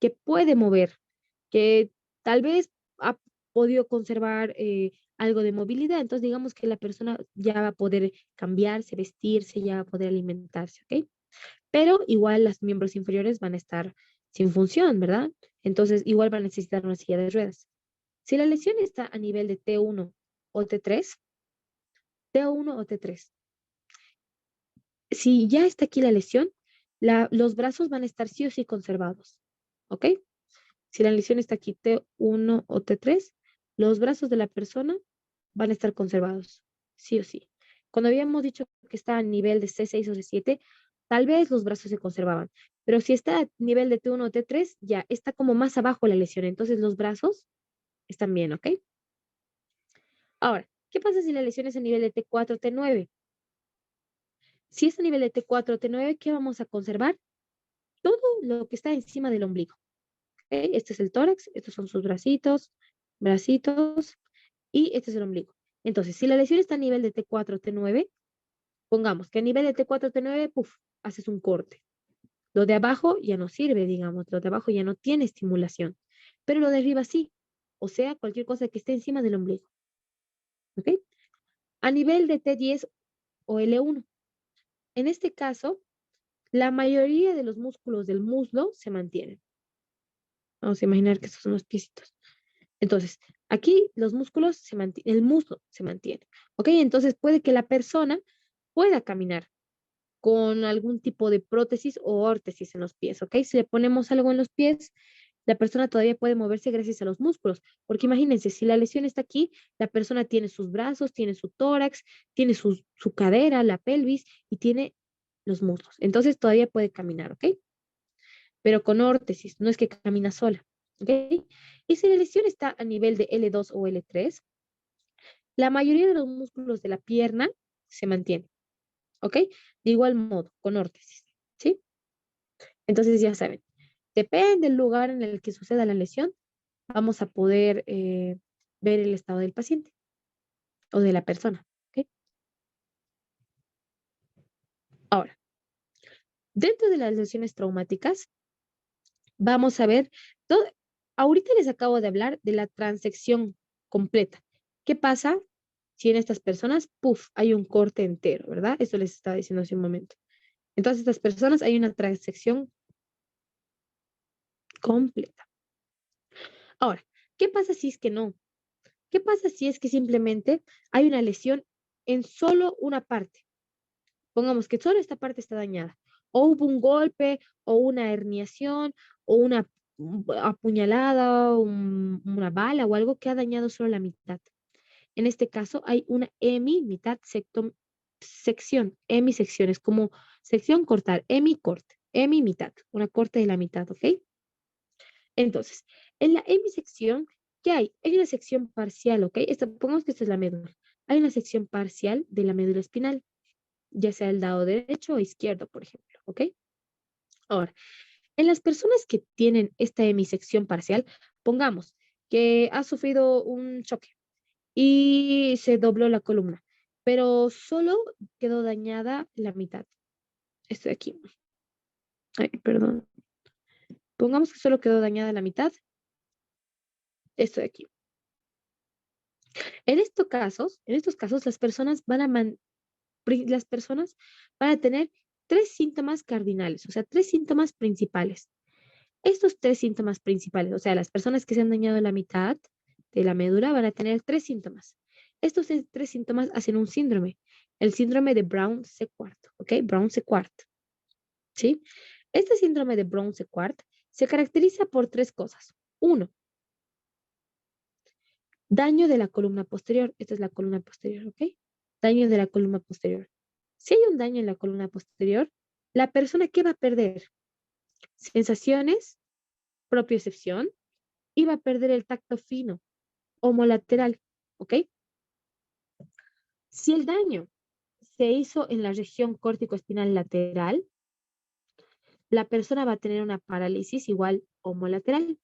que puede mover, que tal vez ha podido conservar algo de movilidad. Entonces, digamos que la persona ya va a poder cambiarse, vestirse, ya va a poder alimentarse, ¿ok? Pero igual los miembros inferiores van a estar sin función, ¿verdad? Entonces, igual van a necesitar una silla de ruedas. Si la lesión está a nivel de T1 o T3, T1 o T3, si ya está aquí la lesión, los brazos van a estar sí o sí conservados, ¿ok? Si la lesión está aquí T1 o T3, los brazos de la persona van a estar conservados, sí o sí. Cuando habíamos dicho que está a nivel de C6 o C7, tal vez los brazos se conservaban, pero si está a nivel de T1 o T3, ya está como más abajo la lesión, entonces los brazos están bien, ¿ok? Ahora, ¿qué pasa si la lesión es a nivel de T4 T9? Si es a nivel de T4 o T9, ¿qué vamos a conservar? Todo lo que está encima del ombligo. ¿Ok? Este es el tórax, estos son sus bracitos, y este es el ombligo. Entonces, si la lesión está a nivel de T4 o T9, pongamos que a nivel de T4 o T9, puf, haces un corte. Lo de abajo ya no sirve, digamos, lo de abajo ya no tiene estimulación, pero lo de arriba sí. O sea, cualquier cosa que esté encima del ombligo. ¿Ok? A nivel de T10 o L1. En este caso, la mayoría de los músculos del muslo se mantienen. Vamos a imaginar que estos son los piecitos. Entonces, aquí los músculos se mantienen, el muslo se mantiene. ¿Ok? Entonces puede que la persona pueda caminar con algún tipo de prótesis o órtesis en los pies. ¿Ok? Si le ponemos algo en los pies, la persona todavía puede moverse gracias a los músculos. Porque imagínense, si la lesión está aquí, la persona tiene sus brazos, tiene su tórax, tiene su cadera, la pelvis y tiene los muslos. Entonces todavía puede caminar, ¿ok? Pero con órtesis, no es que camina sola, ¿ok? Y si la lesión está a nivel de L2 o L3, la mayoría de los músculos de la pierna se mantienen, ¿ok? De igual modo, con órtesis, ¿sí? Entonces ya saben, depende del lugar en el que suceda la lesión, vamos a poder ver el estado del paciente o de la persona, ¿ok? Ahora, dentro de las lesiones traumáticas, vamos a ver todo. Ahorita les acabo de hablar de la transección completa. ¿Qué pasa si en estas personas, puff, hay un corte entero, ¿verdad? Eso les estaba diciendo hace un momento. Entonces, estas personas hay una transección completa. Ahora, ¿qué pasa si es que no? ¿Qué pasa si es que simplemente hay una lesión en solo una parte? Pongamos que solo esta parte está dañada. O hubo un golpe, o una herniación, o una apuñalada, una bala o algo que ha dañado solo la mitad. En este caso hay una mitad, sección, hemisección, es como sección cortar, corte, mitad, una corte de la mitad, ¿ok? Entonces, en la hemisección, ¿qué hay? Hay una sección parcial, ¿ok? Pongamos que esta es la médula. Hay una sección parcial de la médula espinal, ya sea el lado derecho o izquierdo, por ejemplo, ¿ok? Ahora, en las personas que tienen esta hemisección parcial, pongamos que ha sufrido un choque y se dobló la columna, pero solo quedó dañada la mitad. Esto de aquí. Ay, perdón. Pongamos que solo quedó dañada la mitad. Esto de aquí. En estos casos, las personas van a tener tres síntomas cardinales, o sea, tres síntomas principales. Estos tres síntomas principales, o sea, las personas que se han dañado la mitad de la médula van a tener tres síntomas. Estos tres síntomas hacen un síndrome, el síndrome de Brown-Séquard, ¿ok? Brown-Séquard, ¿sí? Este síndrome de Brown-Séquard se caracteriza por tres cosas. Uno, daño de la columna posterior. Esta es la columna posterior, ¿ok? Daño de la columna posterior. Si hay un daño en la columna posterior, la persona, ¿qué va a perder? Sensaciones, propiocepción, y va a perder el tacto fino, homolateral, ¿ok? Si el daño se hizo en la región córtico-espinal lateral, la persona va a tener una parálisis igual homolateral.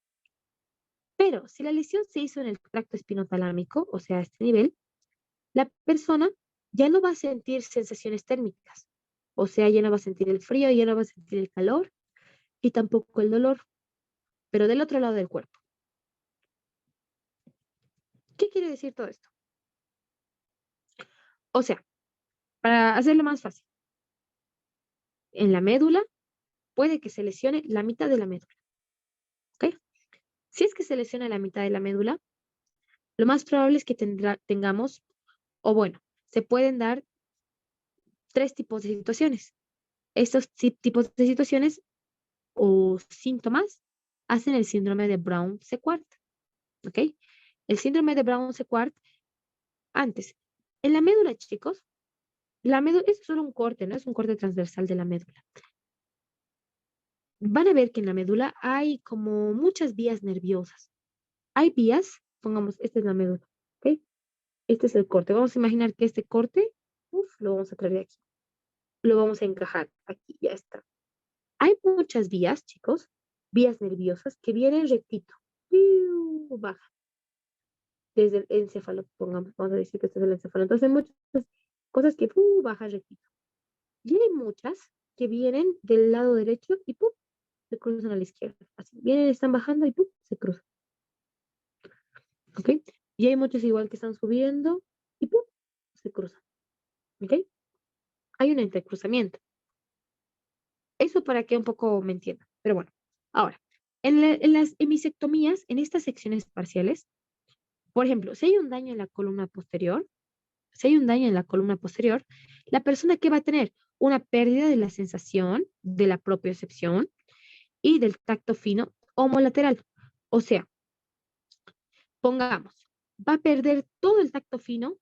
Pero si la lesión se hizo en el tracto espinotalámico, o sea, a este nivel, la persona ya no va a sentir sensaciones térmicas. O sea, ya no va a sentir el frío, ya no va a sentir el calor y tampoco el dolor, pero del otro lado del cuerpo. ¿Qué quiere decir todo esto? O sea, para hacerlo más fácil, en la médula puede que se lesione la mitad de la médula, ¿ok? Si es que se lesiona la mitad de la médula, lo más probable es que tengamos, o bueno, se pueden dar tres tipos de situaciones. Estos tipos de situaciones o síntomas hacen el síndrome de Brown-Séquard, ¿ok? El síndrome de Brown-Séquard, antes, en la médula, chicos, la médula es solo un corte, ¿no? Es un corte transversal de la médula. Van a ver que en la médula hay como muchas vías nerviosas. Hay vías, pongamos, esta es la médula, ¿ok? Este es el corte. Vamos a imaginar que este corte, lo vamos a traer de aquí. Lo vamos a encajar aquí, ya está. Hay muchas vías, chicos, vías nerviosas que vienen rectito. Baja. Desde el encéfalo, pongamos, vamos a decir que este es el encéfalo. Entonces hay muchas cosas que bajan rectito. Y hay muchas que vienen del lado derecho y se cruzan a la izquierda. Así, vienen, están bajando y se cruzan. ¿Ok? Y hay muchos igual que están subiendo y se cruzan. ¿Ok? Hay un entrecruzamiento. Eso para que un poco me entiendan. Pero bueno, ahora, en las hemisectomías, en estas secciones parciales, por ejemplo, si hay un daño en la columna posterior, la persona que va a tener una pérdida de la sensación, de la propiocepción y del tacto fino homolateral. O sea, pongamos, va a perder todo el tacto fino,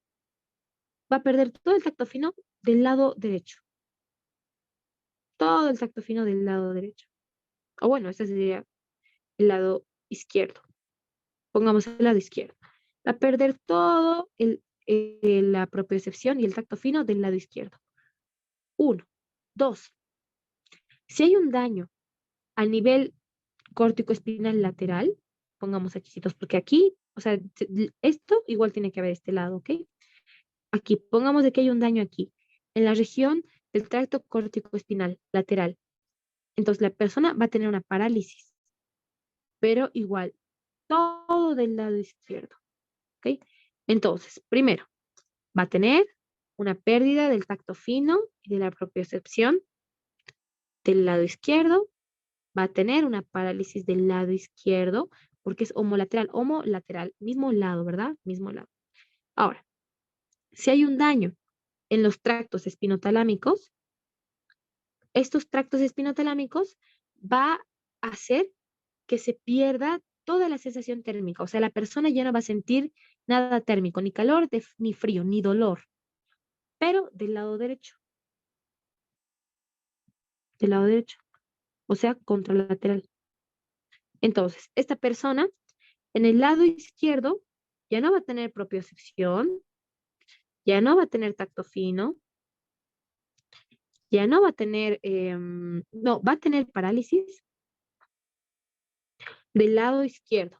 va a perder todo el tacto fino del lado derecho. Todo el tacto fino del lado derecho. O bueno, este sería el lado izquierdo. Pongamos el lado izquierdo. Va a perder todo la propiocepción y el tacto fino del lado izquierdo. Uno. Dos. Si hay un daño a nivel córtico-espinal lateral, pongamos aquí, porque aquí, o sea, esto igual tiene que haber este lado, ¿ok? Aquí, pongamos de que hay un daño aquí, en la región del tracto córtico-espinal lateral. Entonces la persona va a tener una parálisis, pero igual, todo del lado izquierdo, ¿ok? Entonces, primero, va a tener una pérdida del tacto fino y de la propiocepción del lado izquierdo. va a tener una parálisis del lado izquierdo porque es homolateral, mismo lado, ¿verdad? Mismo lado. Ahora, si hay un daño en los tractos espinotalámicos, estos tractos espinotalámicos va a hacer que se pierda toda la sensación térmica. O sea, la persona ya no va a sentir nada térmico, ni calor, ni frío, ni dolor, pero del lado derecho, o sea, contralateral. Entonces, esta persona en el lado izquierdo ya no va a tener propiocepción, ya no va a tener tacto fino, ya no va a tener, no, va a tener parálisis del lado izquierdo.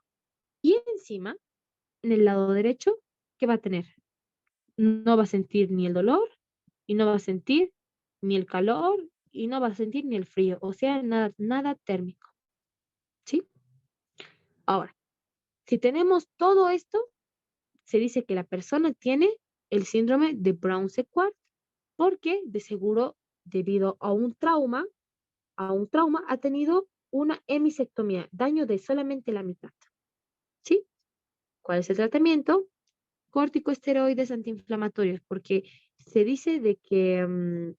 Y encima, en el lado derecho, ¿qué va a tener? No va a sentir ni el dolor y no va a sentir ni el calor y no va a sentir ni el frío, o sea, nada, nada térmico, ¿sí? Ahora, si tenemos todo esto, se dice que la persona tiene el síndrome de Brown-Sequard porque de seguro, debido a un trauma, ha tenido una hemisectomía, daño de solamente la mitad, ¿sí? ¿Cuál es el tratamiento? Corticosteroides antiinflamatorios, porque se dice de que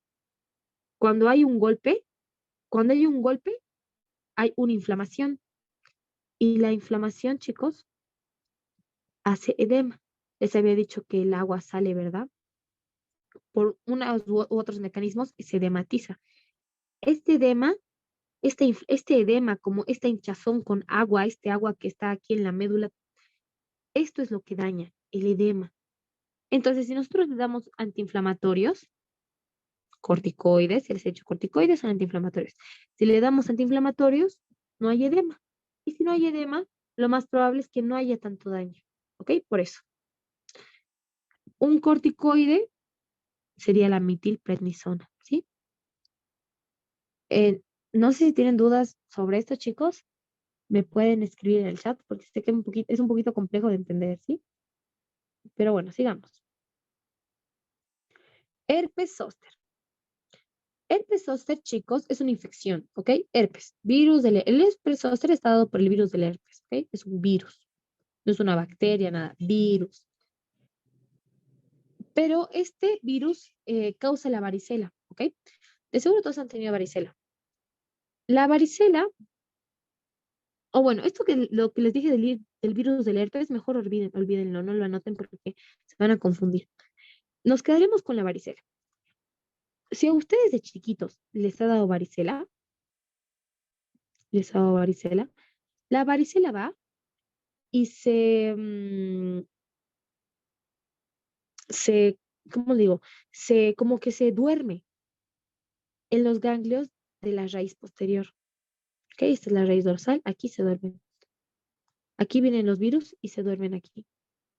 cuando hay un golpe, cuando hay un golpe, hay una inflamación. Y la inflamación, chicos, hace edema. Les había dicho que el agua sale, ¿verdad? Por unos u otros mecanismos y se edematiza. Este edema, este edema, como esta hinchazón con agua, este agua que está aquí en la médula, esto es lo que daña, el edema. Entonces, si nosotros le damos antiinflamatorios, corticoides, si les he dicho corticoides son antiinflamatorios. Si le damos antiinflamatorios, no hay edema. Y si no hay edema, lo más probable es que no haya tanto daño. ¿Ok? Por eso. Un corticoide sería la metilprednisona, ¿sí? Eh, no sé si tienen dudas sobre esto, chicos. Me pueden escribir en el chat porque sé que es un poquito complejo de entender, ¿sí? Pero bueno, sigamos. Herpes zóster. Herpes zóster, chicos, es una infección, ¿ok? Herpes, el herpes zóster está dado por el virus del herpes, ¿ok? Es un virus, no es una bacteria, nada, virus. Pero este virus causa la varicela, ¿ok? De seguro todos han tenido varicela. La varicela, o bueno, lo que les dije del virus del herpes, mejor olvídenlo, no lo anoten porque se van a confundir. Nos quedaremos con la varicela. Si a ustedes de chiquitos les ha dado varicela, la varicela va y se, ¿cómo digo? Como que se duerme en los ganglios de la raíz posterior. ¿Ok? Esta es la raíz dorsal, aquí se duermen. Aquí vienen los virus y se duermen aquí.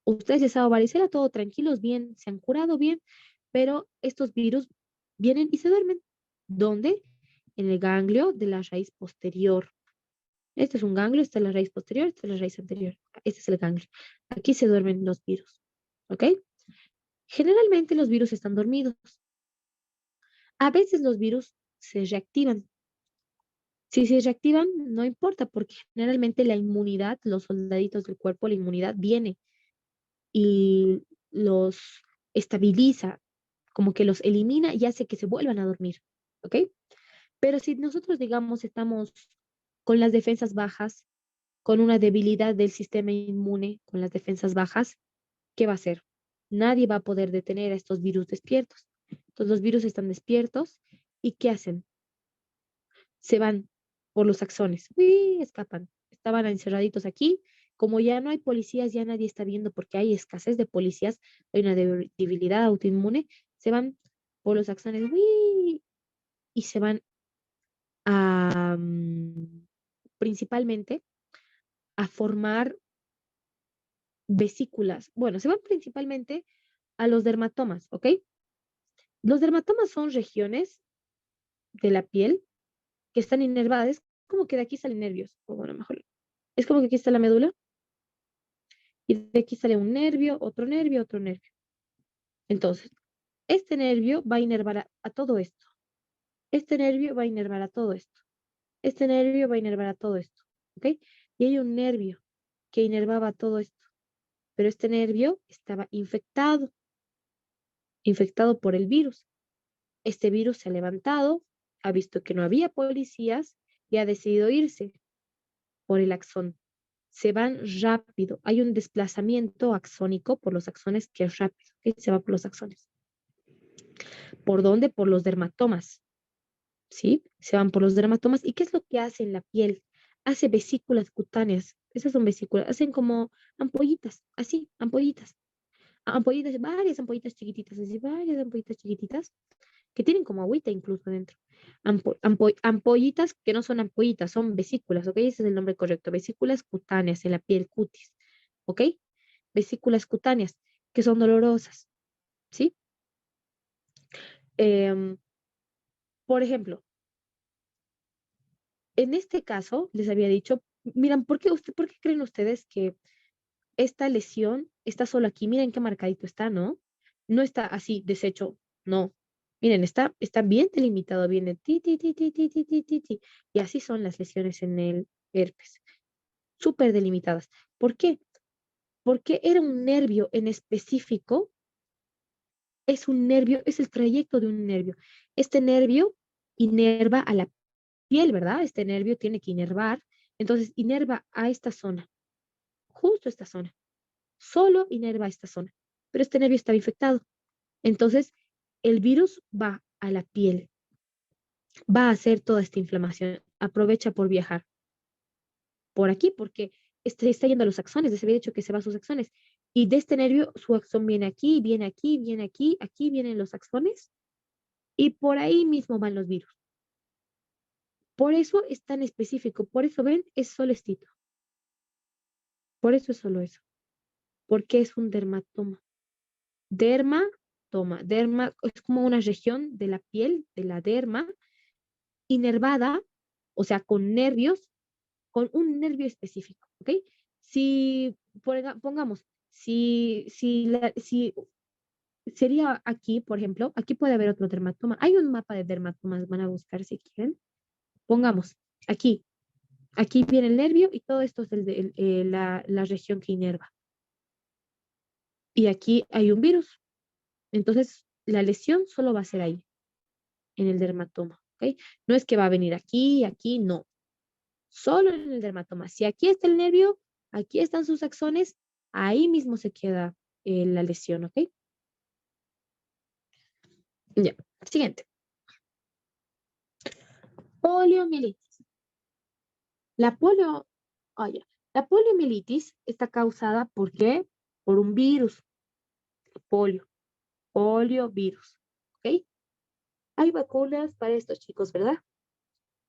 Ustedes les ha dado varicela, todo tranquilos, bien, se han curado bien, pero estos virus vienen y se duermen. ¿Dónde? En el ganglio de la raíz posterior. Este es un ganglio, esta es la raíz posterior, esta es la raíz anterior. Este es el ganglio. Aquí se duermen los virus. ¿Ok? Generalmente los virus están dormidos. A veces los virus se reactivan. Si se reactivan, no importa, porque generalmente la inmunidad, los soldaditos del cuerpo, la inmunidad viene y los estabiliza, como que los elimina y hace que se vuelvan a dormir. ¿Ok? Pero si nosotros, digamos, estamos con las defensas bajas, con una debilidad del sistema inmune, con las defensas bajas, ¿qué va a hacer? Nadie va a poder detener a estos virus despiertos. Entonces los virus están despiertos y ¿qué hacen? Se van por los axones. ¡Uy! Escapan. Estaban encerraditos aquí. Como ya no hay policías, ya nadie está viendo porque hay escasez de policías, hay una debilidad autoinmune, se van por los axones. ¡Uy! Y se van a, principalmente a formar vesículas. Bueno, se van principalmente a los dermatomas, ¿ok? Los dermatomas son regiones de la piel que están inervadas. Es como que de aquí salen nervios, o bueno, mejor. Es como que aquí está la médula y de aquí sale un nervio, otro nervio, otro nervio. Entonces, este nervio va a inervar a todo esto. Este nervio va a inervar a todo esto. Este nervio va a inervar a todo esto, ¿ok? Y hay un nervio que inervaba todo esto, pero este nervio estaba infectado por el virus. Este virus se ha levantado, ha visto que no había policías y ha decidido irse por el axón. Se van rápido. Hay un desplazamiento axónico por los axones que es rápido. ¿Ok? Se va por los axones. ¿Por dónde? Por los dermatomas. ¿Sí? Se van por los dermatomas. ¿Y qué es lo que hace en la piel? Hace vesículas cutáneas. Esas son vesículas. Hacen como ampollitas, así, ampollitas. Ampollitas, varias ampollitas chiquititas, así, varias ampollitas chiquititas que tienen como agüita incluso dentro. Ampollitas que no son ampollitas, son vesículas, ¿ok? Ese es el nombre correcto. Vesículas cutáneas en la piel, cutis, ¿ok? Vesículas cutáneas que son dolorosas, ¿sí? Em, por ejemplo, en este caso, les había dicho, miran, ¿por qué creen ustedes que esta lesión está solo aquí? Miren qué marcadito está, ¿no? No está así deshecho, no. Miren, está bien delimitado, viene ti, ti, ti, ti, ti, ti, ti, ti, ti. Y así son las lesiones en el herpes, súper delimitadas. ¿Por qué? Porque era un nervio en específico, es un nervio, es el trayecto de un nervio. Este nervio inerva a la piel, ¿verdad? Este nervio tiene que inervar, entonces inerva a esta zona, justo esta zona, solo inerva a esta zona, pero este nervio estaba infectado. Entonces, el virus va a la piel, va a hacer toda esta inflamación, aprovecha por viajar por aquí, porque está yendo a los axones, les había dicho que se va a sus axones, y de este nervio su axón viene aquí, viene aquí, viene aquí, aquí vienen los axones, y por ahí mismo van los virus. Por eso es tan específico, por eso ven, es solo estito, por eso es solo eso, porque es un dermatoma. Derma es como una región de la piel, de la derma, inervada, o sea, con nervios, con un nervio específico, ¿ok? Si, pongamos, si sería aquí, por ejemplo, aquí puede haber otro dermatoma. Hay un mapa de dermatomas, van a buscar si quieren. Pongamos, aquí, aquí viene el nervio y todo esto es la región que inerva. Y aquí hay un virus. Entonces, la lesión solo va a ser ahí, en el dermatoma, ¿ok? No es que va a venir aquí, aquí, no. Solo en el dermatoma. Si aquí está el nervio, aquí están sus axones, ahí mismo se queda la lesión, ¿ok? Ya, siguiente. Poliomielitis. La polio, oh, ya. La poliomielitis está causada ¿por qué? Por un virus, polio, poliovirus, ¿ok? Hay vacunas para estos chicos, ¿verdad?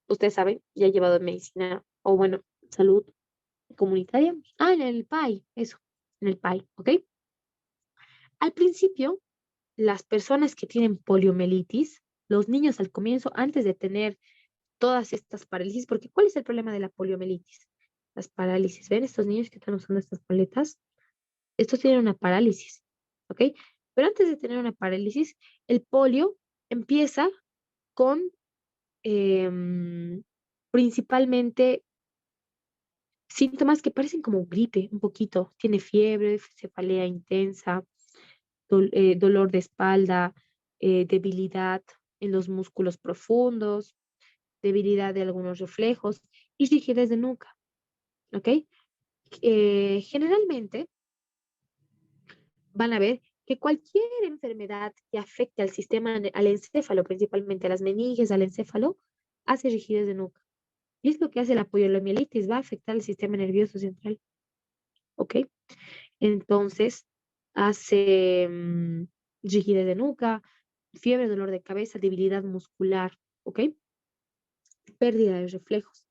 Ustedes saben, ya he llevado medicina, o bueno, salud comunitaria. Ah, en el PAI, eso, en el PAI, ¿ok? Al principio, las personas que tienen poliomielitis, los niños al comienzo, antes de tener todas estas parálisis, porque ¿cuál es el problema de la poliomielitis? Las parálisis. ¿Ven estos niños que están usando estas paletas? Estos tienen una parálisis, ¿ok? Pero antes de tener una parálisis, el polio empieza con principalmente síntomas que parecen como gripe, un poquito. Tiene fiebre, cefalea intensa, dolor de espalda, debilidad en los músculos profundos, debilidad de algunos reflejos y rigidez de nuca, ¿ok? Generalmente van a ver que cualquier enfermedad que afecte al sistema, al encéfalo, principalmente a las meninges, al encéfalo, hace rigidez de nuca. Y es lo que hace la poliomielitis, va a afectar el sistema nervioso central, ¿ok? Entonces, hace rigidez de nuca, fiebre, dolor de cabeza, debilidad muscular, ¿ok? Pérdida de reflejos.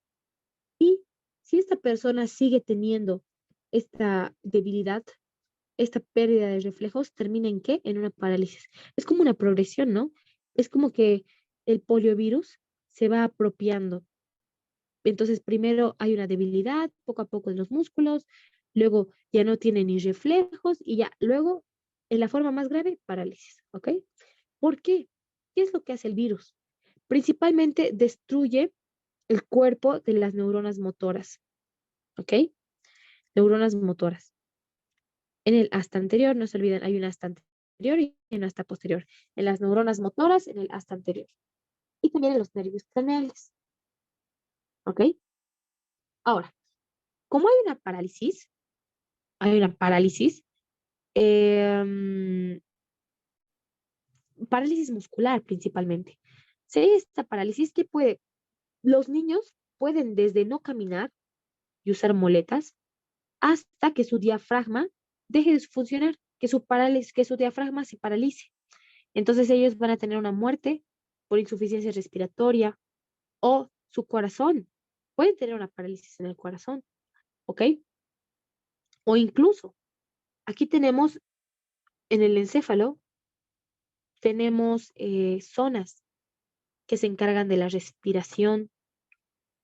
Y si esta persona sigue teniendo esta debilidad, esta pérdida de reflejos, ¿termina en qué? En una parálisis. Es como una progresión, ¿no? Es como que el poliovirus se va apropiando. Entonces, primero hay una debilidad, poco a poco en los músculos, luego ya no tiene ni reflejos y ya, luego, en la forma más grave, parálisis, ¿ok? ¿Por qué? ¿Qué es lo que hace el virus? Principalmente destruye el cuerpo de las neuronas motoras, ¿ok? Neuronas motoras. En el asta anterior, no se olviden, hay un asta anterior y un asta posterior. En las neuronas motoras, en el asta anterior. Y también en los nervios craneales, ¿ok? Ahora, como hay una parálisis, em, parálisis muscular principalmente. Si hay esta parálisis, ¿qué puede? Los niños pueden desde no caminar y usar muletas hasta que su diafragma deje de funcionar, que su diafragma se paralice. Entonces ellos van a tener una muerte por insuficiencia respiratoria o su corazón. Pueden tener una parálisis en el corazón, ¿ok? O incluso, aquí tenemos en el encéfalo, tenemos zonas que se encargan de la respiración.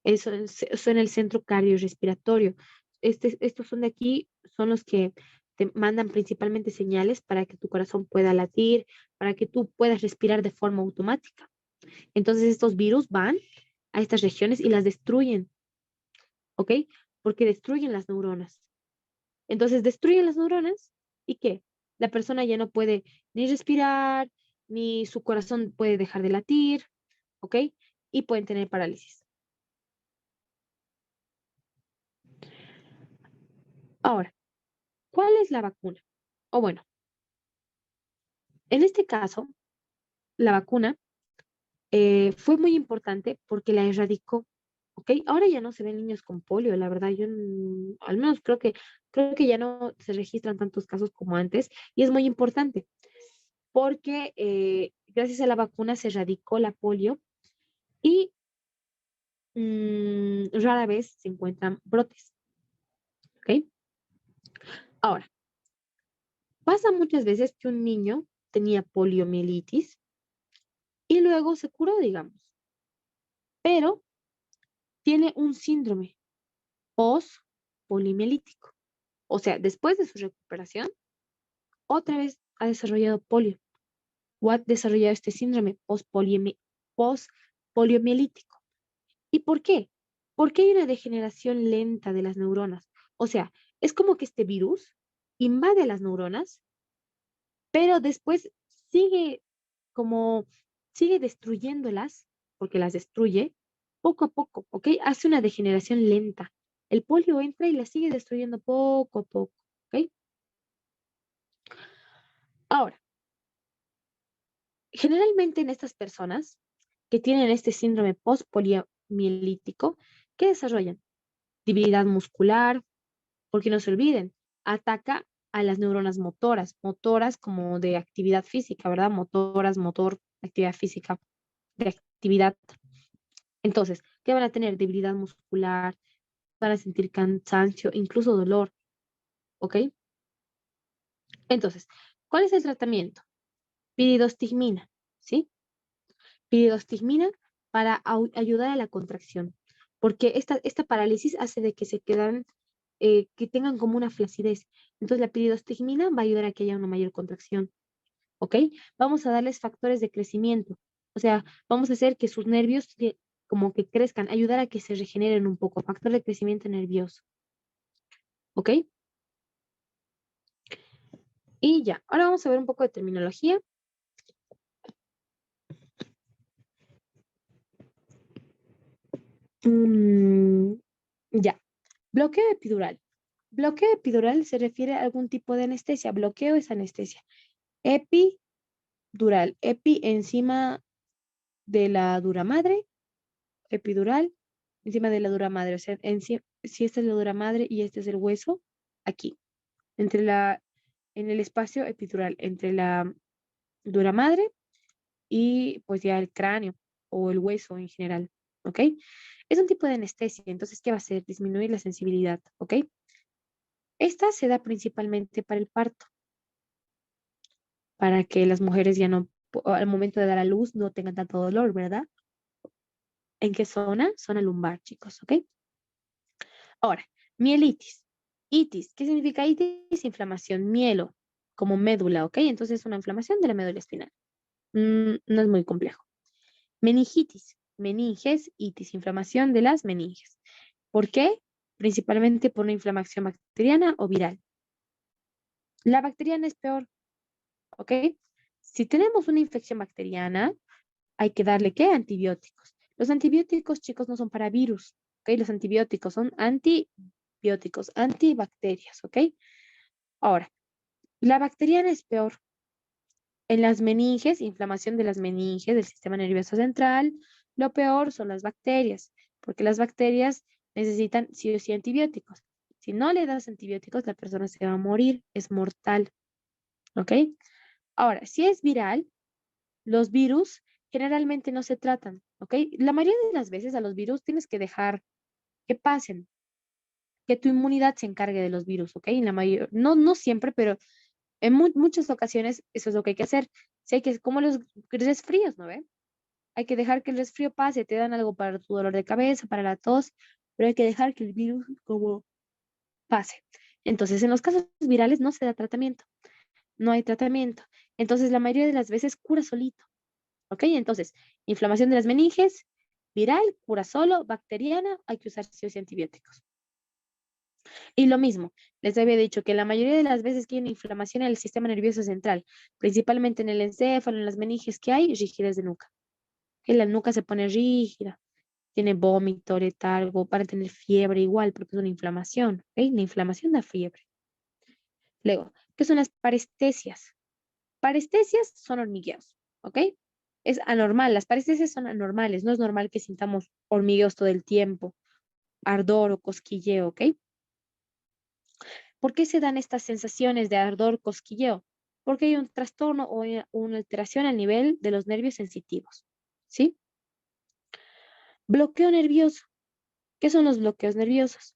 Eso son el centro cardiorrespiratorio. Estos son de aquí, son los que te mandan principalmente señales para que tu corazón pueda latir, para que tú puedas respirar de forma automática. Entonces estos virus van a estas regiones y las destruyen, ¿ok? Porque destruyen las neuronas. Entonces destruyen las neuronas y ¿qué? La persona ya no puede ni respirar, ni su corazón puede dejar de latir, ¿ok? Y pueden tener parálisis. Ahora, ¿cuál es la vacuna? O bueno, en este caso, la vacuna fue muy importante porque la erradicó, ¿ok? Ahora ya no se ven niños con polio, la verdad, al menos creo que ya no se registran tantos casos como antes y es muy importante porque gracias a la vacuna se erradicó la polio y rara vez se encuentran brotes, ¿ok? Ahora, pasa muchas veces que un niño tenía poliomielitis y luego se curó, digamos, pero tiene un síndrome post-polimielítico. O sea, después de su recuperación, otra vez ha desarrollado polio o ha desarrollado este síndrome post-poliomielítico. ¿Y por qué? Porque hay una degeneración lenta de las neuronas. O sea, es como que este virus invade las neuronas, pero después sigue como, sigue destruyéndolas, porque las destruye poco a poco, ¿ok? Hace una degeneración lenta. El polio entra y la sigue destruyendo poco a poco, ¿ok? Ahora, generalmente en estas personas que tienen este síndrome postpoliomielítico, ¿qué desarrollan? Debilidad muscular, porque no se olviden, ataca a las neuronas motoras, motoras como de actividad física, ¿verdad? Motoras, motor, actividad física, de actividad. Entonces, ¿qué van a tener? Debilidad muscular, van a sentir cansancio, incluso dolor, ¿ok? Entonces, ¿cuál es el tratamiento? Piridostigmina, ¿sí? Piridostigmina para ayudar a la contracción, porque esta parálisis hace de que se quedan, que tengan como una flacidez. Entonces, la piridostigmina va a ayudar a que haya una mayor contracción, ¿ok? Vamos a darles factores de crecimiento, o sea, vamos a hacer que sus nervios como que crezcan, ayudar a que se regeneren un poco, factor de crecimiento nervioso, ¿ok? Y ya, ahora vamos a ver un poco de terminología. Mm, ya, bloqueo epidural. Bloqueo epidural se refiere a algún tipo de anestesia. Bloqueo es anestesia. Epidural, epi encima de la dura madre, epidural encima de la dura madre. O sea, si esta es la dura madre y este es el hueso, aquí, entre en el espacio epidural, entre la dura madre y pues ya el cráneo o el hueso en general, ¿ok? Es un tipo de anestesia, entonces, ¿qué va a hacer? Disminuir la sensibilidad, ¿ok? Esta se da principalmente para el parto, para que las mujeres ya no, al momento de dar a luz, no tengan tanto dolor, ¿verdad? ¿En qué zona? Zona lumbar, chicos, ¿ok? Ahora, mielitis. Itis, ¿qué significa itis? Inflamación, mielo, como médula, ¿ok? Entonces es una inflamación de la médula espinal. No es muy complejo. Meningitis. meninges, itis, inflamación de las meninges. ¿Por qué? Principalmente por una inflamación bacteriana o viral. La bacteriana es peor, ¿ok? Si tenemos una infección bacteriana, hay que darle, ¿qué? Antibióticos. Los antibióticos, chicos, no son para virus, ¿ok? Los antibióticos son antibióticos, antibacterias, ¿ok? Ahora, la bacteriana es peor. En las meninges, inflamación de las meninges del sistema nervioso central, lo peor son las bacterias, porque las bacterias necesitan sí o sí antibióticos. Si no le das antibióticos, la persona se va a morir, es mortal, ¿ok? Ahora, si es viral, los virus generalmente no se tratan, ¿ok? La mayoría de las veces a los virus tienes que dejar que pasen, que tu inmunidad se encargue de los virus, ¿ok? En la mayor, no, no siempre, pero en muchas ocasiones eso es lo que hay que hacer. Si hay que, como los resfríos, ¿no ve? Hay que dejar que el resfrío pase, te dan algo para tu dolor de cabeza, para la tos, pero hay que dejar que el virus como pase. Entonces, en los casos virales no se da tratamiento, no hay tratamiento. Entonces, la mayoría de las veces cura solito, ¿ok? Entonces, inflamación de las meninges, viral, cura solo, bacteriana, hay que usar sí o sí antibióticos. Y lo mismo, les había dicho que la mayoría de las veces que hay una inflamación en el sistema nervioso central, principalmente en el encéfalo, en las meninges que hay, rigidez de nuca. Que la nuca se pone rígida, tiene vómito, letargo, para tener fiebre igual, porque es una inflamación, ¿ok? La inflamación da fiebre. Luego, ¿qué son las parestesias? Parestesias son hormigueos, ¿ok? Es anormal, las parestesias son anormales, no es normal que sintamos hormigueos todo el tiempo, ardor o cosquilleo, ¿ok? ¿Por qué se dan estas sensaciones de ardor, cosquilleo? Porque hay un trastorno o una alteración al nivel de los nervios sensitivos, ¿sí? Bloqueo nervioso. ¿Qué son los bloqueos nerviosos?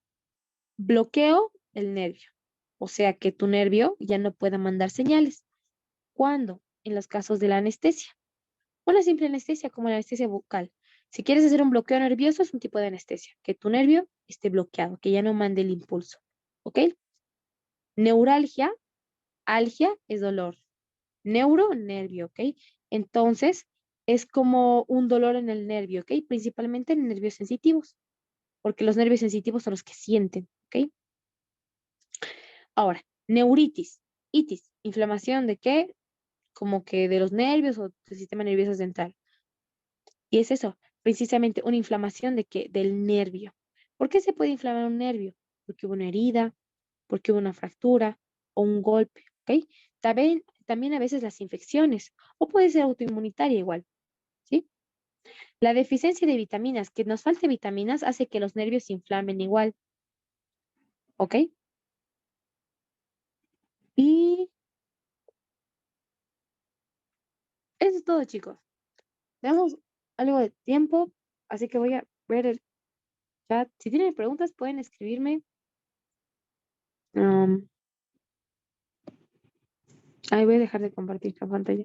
Bloqueo el nervio, o sea que tu nervio ya no pueda mandar señales. ¿Cuándo? En los casos de la anestesia. Una simple anestesia como la anestesia bucal. Si quieres hacer un bloqueo nervioso es un tipo de anestesia, que tu nervio esté bloqueado, que ya no mande el impulso. ¿Ok? Neuralgia, algia es dolor. Neuro, nervio, ¿ok? Entonces, es como un dolor en el nervio, ¿ok? Principalmente en nervios sensitivos, porque los nervios sensitivos son los que sienten, ¿ok? Ahora, neuritis, itis, inflamación de qué? Como que de los nervios o del sistema nervioso central. Y es eso, precisamente una inflamación de qué? Del nervio. ¿Por qué se puede inflamar un nervio? Porque hubo una herida, porque hubo una fractura o un golpe, ¿ok? También a veces las infecciones, o puede ser autoinmunitaria igual, ¿sí? La deficiencia de vitaminas, que nos falte vitaminas, hace que los nervios se inflamen igual, ¿ok? Y eso es todo, chicos. Tenemos algo de tiempo, así que voy a ver el chat. Si tienen preguntas, pueden escribirme. Am, Ahí voy a dejar de compartir la pantalla.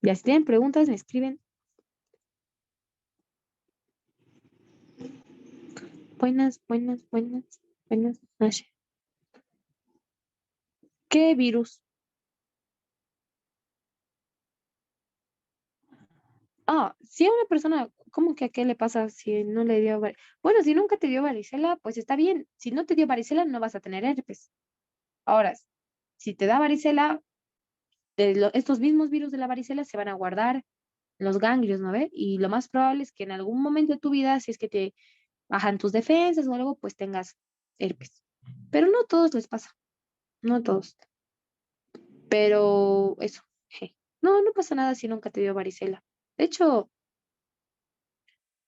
Ya, si tienen preguntas, me escriben. Buenas, buenas, buenas, buenas noches. ¿Qué virus? Si a una persona, ¿cómo que a qué le pasa si no le dio Bueno, si nunca te dio varicela, pues está bien. Si no te dio varicela, no vas a tener herpes. Ahora, si te da varicela, estos mismos virus de la varicela se van a guardar en los ganglios, ¿no ve? Y lo más probable es que en algún momento de tu vida, si es que te bajan tus defensas o algo, pues tengas herpes. Pero no a todos les pasa, no a todos. Pero eso, no, no pasa nada si nunca te dio varicela. De hecho,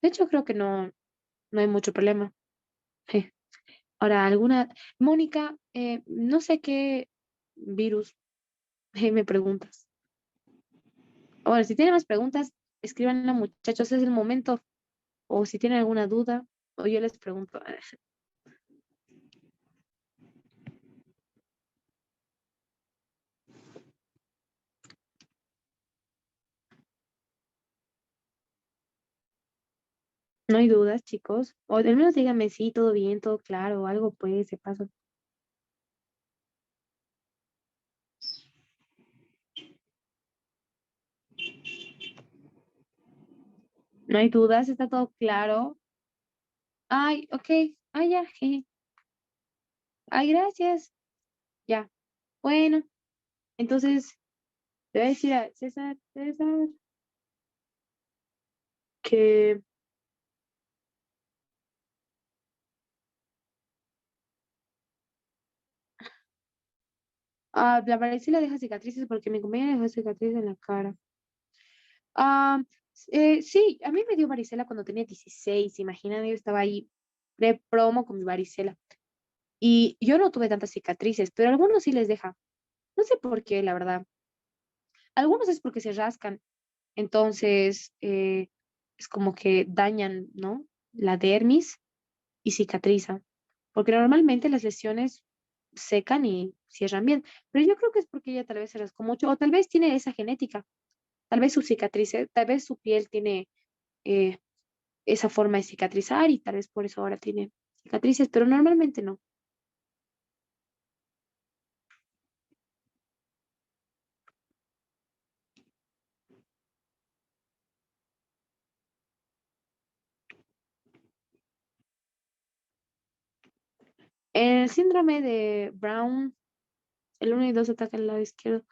de hecho creo que no, no hay mucho problema. Je. Ahora, Mónica, no sé qué virus, me preguntas. Ahora, si tienen más preguntas, escríbanla, muchachos, es el momento. O si tienen alguna duda, o yo les pregunto. No hay dudas, chicos. O al menos díganme sí, todo bien, todo claro, algo pues, se pasó. No hay dudas, está todo claro. Ay, ok. Ay, ya, je. Ay, gracias. Ya. Bueno, entonces, te voy a decir a César, que la varicela deja cicatrices porque mi compañera dejó cicatrices en la cara. Ah, sí, a mí me dio varicela cuando tenía 16, imagínate, yo estaba ahí pre-promo con mi varicela. Y yo no tuve tantas cicatrices, pero a algunos sí les deja. No sé por qué, la verdad. Algunos es porque se rascan, entonces es como que dañan, ¿no? La dermis y cicatrizan. Porque normalmente las lesiones secan y cierran bien. Pero yo creo que es porque ella tal vez se rascó mucho, o tal vez tiene esa genética, tal vez su cicatriz, tal vez su piel tiene eh, esa forma de cicatrizar y tal vez por eso ahora tiene cicatrices, pero normalmente no. El síndrome de Brown, el 1 y 2 ataca al lado izquierdo.